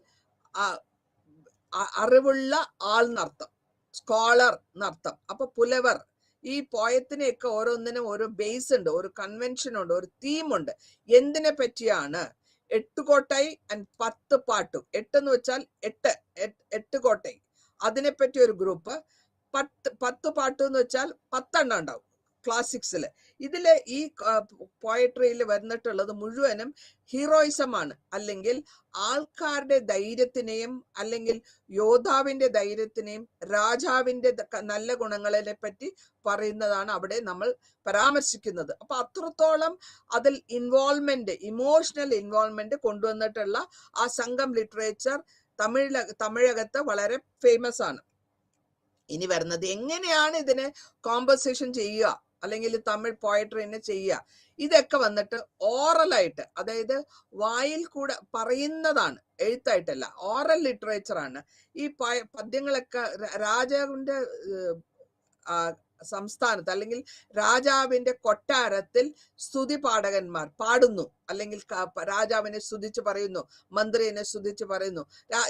അറിവുള്ള ആൾ എന്നർത്ഥം, സ്കോളർ എന്നർത്ഥം. അപ്പൊ പുലവർ. ഈ പോയത്തിനെയൊക്കെ ഓരോന്നിനും ഓരോ ബേസ് ഉണ്ട്, ഒരു കൺവെൻഷൻ ഉണ്ട്, ഒരു തീമുണ്ട്. എന്തിനെ പറ്റിയാണ്? 8 കോട്ടൈ ആൻഡ് 10 പാട്ടു. 8 എന്ന് വെച്ചാൽ 8 കോട്ടൈ, അതിനെപ്പറ്റി ഒരു ഗ്രൂപ്പ്. 10 പാട്ടു എന്ന് വെച്ചാൽ 10 എണ്ണം ഉണ്ടാവും ക്ലാസിക്സില്. ഇതില് ഈ പോയട്രിയിൽ വന്നിട്ടുള്ളത് മുഴുവനും ഹീറോയിസമാണ്, അല്ലെങ്കിൽ ആൾക്കാരുടെ ധൈര്യത്തിനെയും അല്ലെങ്കിൽ യോദ്ധാവിന്റെ ധൈര്യത്തിനെയും രാജാവിന്റെ നല്ല ഗുണങ്ങളെ പറ്റി പറയുന്നതാണ് അവിടെ നമ്മൾ പരാമർശിക്കുന്നത്. അപ്പൊ അത്രത്തോളം അതിൽ ഇൻവോൾവ്മെന്റ്, ഇമോഷണൽ ഇൻവോൾവ്മെന്റ് കൊണ്ടുവന്നിട്ടുള്ള ആ സംഘം ലിറ്ററേച്ചർ തമിഴകത്ത് വളരെ ഫേമസ് ആണ്. ഇനി വരുന്നത് എങ്ങനെയാണ് ഇതിനെ കോമ്പസിഷൻ ചെയ്യുക, അല്ലെങ്കിൽ തമിഴ് പോയട്രിനെ ചെയ്യുക, ഇതൊക്കെ വന്നിട്ട് ഓറലായിട്ട്, അതായത് വായിൽ കൂടെ പറയുന്നതാണ്, എഴുത്തായിട്ടല്ല, ഓറൽ ലിറ്ററേച്ചർ ആണ്. ഈ പദ്യങ്ങളൊക്കെ രാജാവിന്റെ സംസ്ഥാനത്ത് അല്ലെങ്കിൽ രാജാവിന്റെ കൊട്ടാരത്തിൽ സ്തുതി പാടകന്മാർ പാടുന്നു, അല്ലെങ്കിൽ രാജാവിനെ സ്തുതിച്ച് പറയുന്നു, മന്ത്രിനെ സ്തുതിച്ച് പറയുന്നു.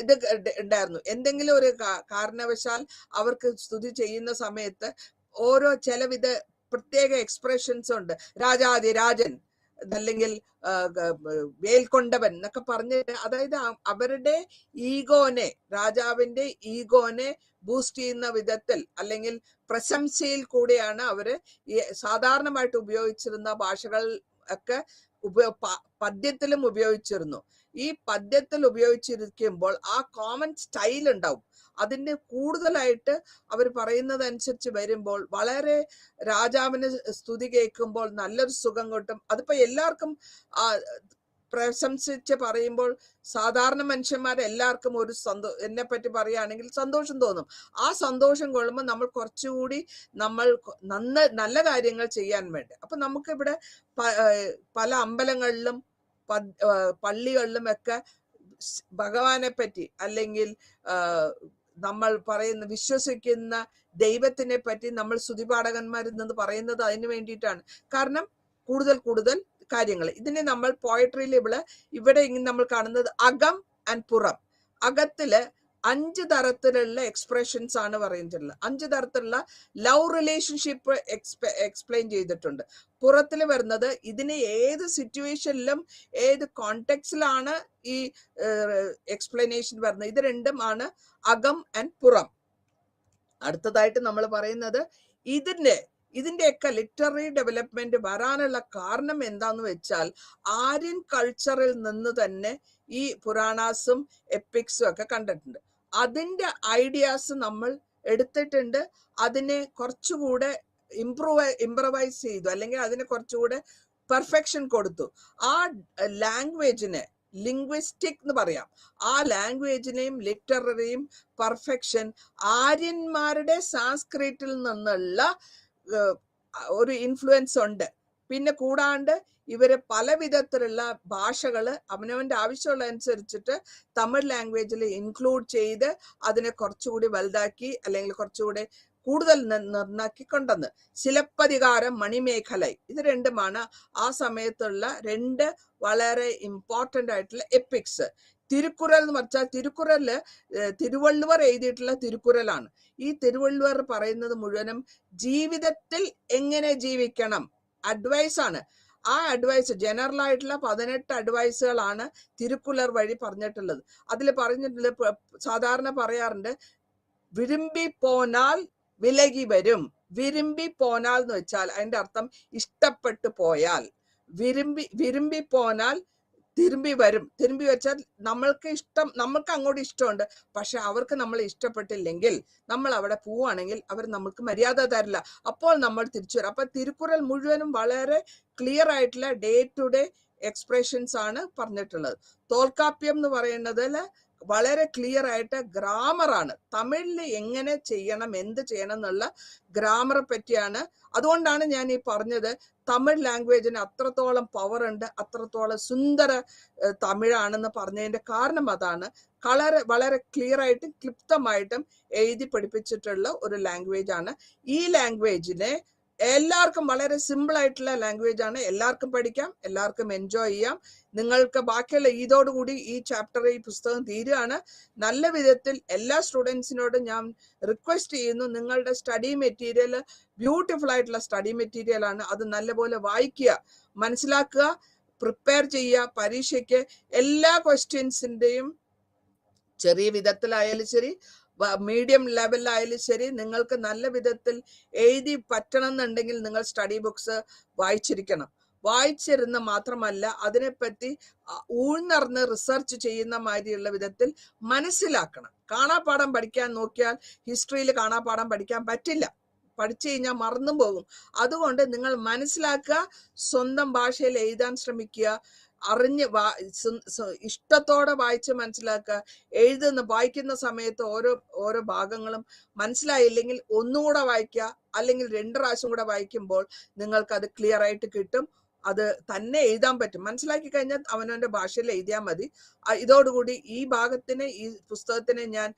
ഇത് ഉണ്ടായിരുന്നു. എന്തെങ്കിലും ഒരു കാരണവശാൽ അവർക്ക് സ്തുതി ചെയ്യുന്ന സമയത്ത് ഓരോ ചിലവിധ പ്രത്യേക എക്സ്പ്രഷൻസ് ഉണ്ട്. രാജാതിരാജൻ, അല്ലെങ്കിൽ വേൽക്കൊണ്ടവൻ എന്നൊക്കെ പറഞ്ഞിട്ട്, അതായത് അവരുടെ ഈഗോനെ, രാജാവിന്റെ ഈഗോനെ ബൂസ്റ്റ് ചെയ്യുന്ന വിധത്തിൽ, അല്ലെങ്കിൽ പ്രശംസയിൽ കൂടെയാണ് അവര് സാധാരണമായിട്ട് ഉപയോഗിച്ചിരുന്ന ഭാഷകൾ ഒക്കെ പദ്യത്തിലും ഉപയോഗിച്ചിരുന്നു. ഈ പദ്യത്തിൽ ഉപയോഗിച്ചിരിക്കുമ്പോൾ ആ കോമൺ സ്റ്റൈൽ ഉണ്ടാവും. അതിന്റെ കൂടുതലായിട്ട് അവർ പറയുന്നതനുസരിച്ച് വരുമ്പോൾ വളരെ രാജാവിന് സ്തുതി കേൾക്കുമ്പോൾ നല്ലൊരു സുഖം കിട്ടും. അതിപ്പോ എല്ലാവർക്കും പ്രശംസിച്ച് പറയുമ്പോൾ സാധാരണ മനുഷ്യന്മാരെല്ലാവർക്കും ഒരു എന്നെ പറ്റി പറയുകയാണെങ്കിൽ സന്തോഷം തോന്നും. ആ സന്തോഷം കൊള്ളുമ്പോൾ നമ്മൾ കുറച്ചുകൂടി നല്ല കാര്യങ്ങൾ ചെയ്യാൻ വേണ്ടി. അപ്പൊ നമുക്കിവിടെ പല അമ്പലങ്ങളിലും പള്ളികളിലും ഒക്കെ ഭഗവാനെ പറ്റി, അല്ലെങ്കിൽ നമ്മൾ വിശ്വസിക്കുന്ന ദൈവത്തിനെ പറ്റി നമ്മൾ സ്തുതിപാഠകന്മാരിൽ നിന്ന് പറയുന്നത് അതിന് വേണ്ടിയിട്ടാണ്. കാരണം കൂടുതൽ കാര്യങ്ങൾ ഇതിനെ നമ്മൾ പോയട്രിയിൽ ഇവിടെ നമ്മൾ കാണുന്നത് അകം ആൻഡ് പുറം. അകത്തില് 5 തരത്തിലുള്ള എക്സ്പ്രഷൻസ് ആണ് പറയുന്നിട്ടുള്ളത്. 5 തരത്തിലുള്ള ലവ് റിലേഷൻഷിപ്പ് എക്സ്പ്ലെയിൻ ചെയ്തിട്ടുണ്ട്. പുറത്തിൽ വരുന്നത് ഇതിന് ഏത് സിറ്റുവേഷനിലും ഏത് കോണ്ടെക്സ്റ്റിലാണ് ഈ എക്സ്പ്ലനേഷൻ വരുന്നത്. ഇത് രണ്ടും ആണ് അകം ആൻഡ് പുറം. അടുത്തതായിട്ട് നമ്മൾ പറയുന്നത് ഇതിന്റെയൊക്കെ ലിറ്റററി ഡെവലപ്മെന്റ് വരാനുള്ള കാരണം എന്താന്ന് വെച്ചാൽ ആര്യൻ കൾച്ചറിൽ നിന്ന് തന്നെ ഈ പുരാണാസും എപ്പിക്സും ഒക്കെ കണ്ടിട്ടുണ്ട്. അതിന്റെ ഐഡിയാസ് നമ്മൾ എടുത്തിട്ടുണ്ട്, അതിനെ കുറച്ചുകൂടെ ഇംപ്രവൈസ് ചെയ്തു, അല്ലെങ്കിൽ അതിനെ കുറച്ചുകൂടെ പെർഫെക്ഷൻ കൊടുത്തു. ആ ലാംഗ്വേജിനെ ലിംഗ്വിസ്റ്റിക് എന്ന് പറയാം. ആ ലാംഗ്വേജിനെയും ലിറ്റററിയും പെർഫെക്ഷൻ ആര്യന്മാരുടെ സാൻസ്ക്രിറ്റിൽ നിന്നുള്ള ഒരു ഇൻഫ്ലുവൻസ് ഉണ്ട്. പിന്നെ കൂടാണ്ട് ഇവര് പല വിധത്തിലുള്ള ഭാഷകള് അവനവന്റെ ആവശ്യമുള്ള അനുസരിച്ചിട്ട് തമിഴ് ലാംഗ്വേജിൽ ഇൻക്ലൂഡ് ചെയ്ത് അതിനെ കുറച്ചുകൂടി വലുതാക്കി, അല്ലെങ്കിൽ കുറച്ചുകൂടി കൂടുതൽ നന്നാക്കി കൊണ്ടുവന്ന്. സിലപ്പതികാരം, മണിമേഖലൈ, ഇത് രണ്ടുമാണ് ആ സമയത്തുള്ള 2 വളരെ ഇമ്പോർട്ടൻ്റ് ആയിട്ടുള്ള എപ്പിക്സ്. തിരുക്കുറൽ എന്ന് പറഞ്ഞാൽ തിരുക്കുറലില് തിരുവള്ളുവർ എഴുതിയിട്ടുള്ള തിരുക്കുറലാണ്. ഈ തിരുവള്ളുവർ പറയുന്നത് മുഴുവനും ജീവിതത്തിൽ എങ്ങനെ ജീവിക്കണം അഡ്വൈസ് ആണ്. ആ അഡ്വൈസ് ജനറൽ ആയിട്ടുള്ള 18 അഡ്വൈസുകളാണ് തിരുക്കുറൽ വഴി പറഞ്ഞിട്ടുള്ളത്. അതിൽ പറഞ്ഞിട്ടുള്ളത് സാധാരണ പറയാറുണ്ട്, വിരുമ്പി പോനാൽ വിലകി വരും. വിരുമ്പി പോനാൽ എന്ന് വെച്ചാൽ അതിന്റെ അർത്ഥം ഇഷ്ടപ്പെട്ടു പോയാൽ. വിരുമ്പി പോനാൽ തിരുമ്പി വരും. തിരുമ്പി വെച്ചാൽ നമ്മൾക്ക് അങ്ങോട്ട് ഇഷ്ടമുണ്ട്, പക്ഷെ അവർക്ക് നമ്മളെ ഇഷ്ടപ്പെട്ടില്ലെങ്കിൽ, നമ്മൾ അവിടെ പോവുകയാണെങ്കിൽ അവർ നമ്മൾക്ക് മര്യാദ തരില്ല. അപ്പോൾ നമ്മൾ തിരിച്ചു വരും. അപ്പൊ തിരുക്കുറൽ മുഴുവനും വളരെ ക്ലിയർ ആയിട്ടുള്ള ഡേ ടു ഡേ എക്സ്പ്രഷൻസ് ആണ് പറഞ്ഞിട്ടുള്ളത്. തോൽക്കാപ്യം എന്ന് പറയുന്നതിൽ വളരെ ക്ലിയർ ആയിട്ട് ഗ്രാമറാണ്. തമിഴിൽ എങ്ങനെ ചെയ്യണം, എന്ത് ചെയ്യണം എന്നുള്ള ഗ്രാമറെ പറ്റിയാണ്. അതുകൊണ്ടാണ് ഞാൻ ഈ പറഞ്ഞത്, തമിഴ് ലാംഗ്വേജിന് അത്രത്തോളം പവർ ഉണ്ട്, അത്രത്തോളം സുന്ദര തമിഴാണെന്ന് പറഞ്ഞതിന്റെ കാരണം അതാണ്. വളരെ ക്ലിയർ ആയിട്ടും ക്ലിപ്തമായിട്ടും എഴുതി പഠിപ്പിച്ചിട്ടുള്ള ഒരു ലാംഗ്വേജ് ആണ്. ഈ ലാംഗ്വേജിനെ എല്ലാവർക്കും വളരെ സിമ്പിൾ ആയിട്ടുള്ള ലാംഗ്വേജ് ആണ്. എല്ലാവർക്കും പഠിക്കാം, എല്ലാവർക്കും എൻജോയ് ചെയ്യാം. നിങ്ങൾക്ക് ബാക്കിയുള്ള ഇതോടുകൂടി ഈ ചാപ്റ്റർ, ഈ പുസ്തകം തീരുകയാണ്. നല്ല വിധത്തിൽ എല്ലാ സ്റ്റുഡൻസിനോടും ഞാൻ റിക്വസ്റ്റ് ചെയ്യുന്നു, നിങ്ങളുടെ സ്റ്റഡി മെറ്റീരിയൽ ബ്യൂട്ടിഫുൾ ആയിട്ടുള്ള സ്റ്റഡി മെറ്റീരിയൽ ആണ്. അത് നല്ലപോലെ വായിക്കുക, മനസ്സിലാക്കുക, പ്രിപ്പയർ ചെയ്യുക. പരീക്ഷയ്ക്ക് എല്ലാ ക്വസ്റ്റ്യൻസിന്റെയും ചെറിയ വിധത്തിലായാലും ശരി, മീഡിയം ലെവലിലായാലും ശരി, നിങ്ങൾക്ക് നല്ല വിധത്തിൽ എഴുതി പറ്റണം എന്നുണ്ടെങ്കിൽ നിങ്ങൾ സ്റ്റഡി ബുക്സ് വായിച്ചിരിക്കണം. വായിച്ചിരുന്ന മാത്രമല്ല, അതിനെപ്പറ്റി ഊഴ്ന്നറിഞ്ഞ് റിസർച്ച് ചെയ്യുന്ന മാതിരിയുള്ള വിധത്തിൽ മനസ്സിലാക്കണം. കാണാപ്പാഠം പഠിക്കാൻ നോക്കിയാൽ ഹിസ്റ്ററിയിൽ കാണാപ്പാഠം പഠിക്കാൻ പറ്റില്ല, പഠിച്ചു കഴിഞ്ഞാൽ മറന്നും പോകും. അതുകൊണ്ട് നിങ്ങൾ മനസ്സിലാക്കുക, സ്വന്തം ഭാഷയിൽ എഴുതാൻ ശ്രമിക്കുക. അറിഞ്ഞ് ഇഷ്ടത്തോടെ വായിച്ച് മനസ്സിലാക്കുക. വായിക്കുന്ന സമയത്ത് ഓരോ ഭാഗങ്ങളും മനസ്സിലായില്ലെങ്കിൽ ഒന്നുകൂടെ വായിക്കുക, അല്ലെങ്കിൽ 2 പ്രാവശ്യം കൂടെ വായിക്കുമ്പോൾ നിങ്ങൾക്ക് അത് ക്ലിയർ ആയിട്ട് കിട്ടും. അത് തന്നെ എഴുതാൻ പറ്റും. മനസ്സിലാക്കി കഴിഞ്ഞാൽ അവനവന്റെ ഭാഷയിൽ എഴുതിയാൽ മതി. ഇതോടുകൂടി ഈ പുസ്തകത്തിനെ ഞാൻ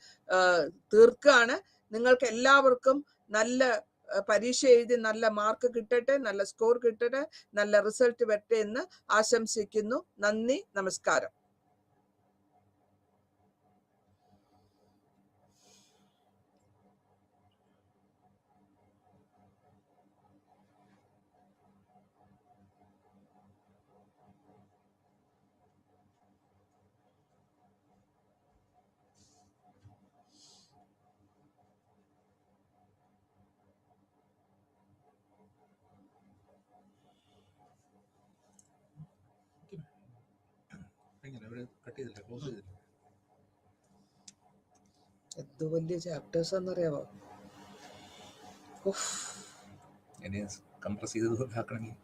തീർക്കുകയാണ്. നിങ്ങൾക്ക് എല്ലാവർക്കും നല്ല പരീക്ഷ എഴുതി നല്ല മാർക്ക് കിട്ടട്ടെ, നല്ല സ്കോർ കിട്ടട്ടെ, നല്ല റിസൾട്ട് വരട്ടെ എന്ന് ആശംസിക്കുന്നു. നന്ദി, നമസ്കാരം. എന്ത് വലിയ ചാപ്റ്റേഴ്സ് എന്നറിയാമോ? കംപ്രസ് ചെയ്ത് ആക്കണമെങ്കിൽ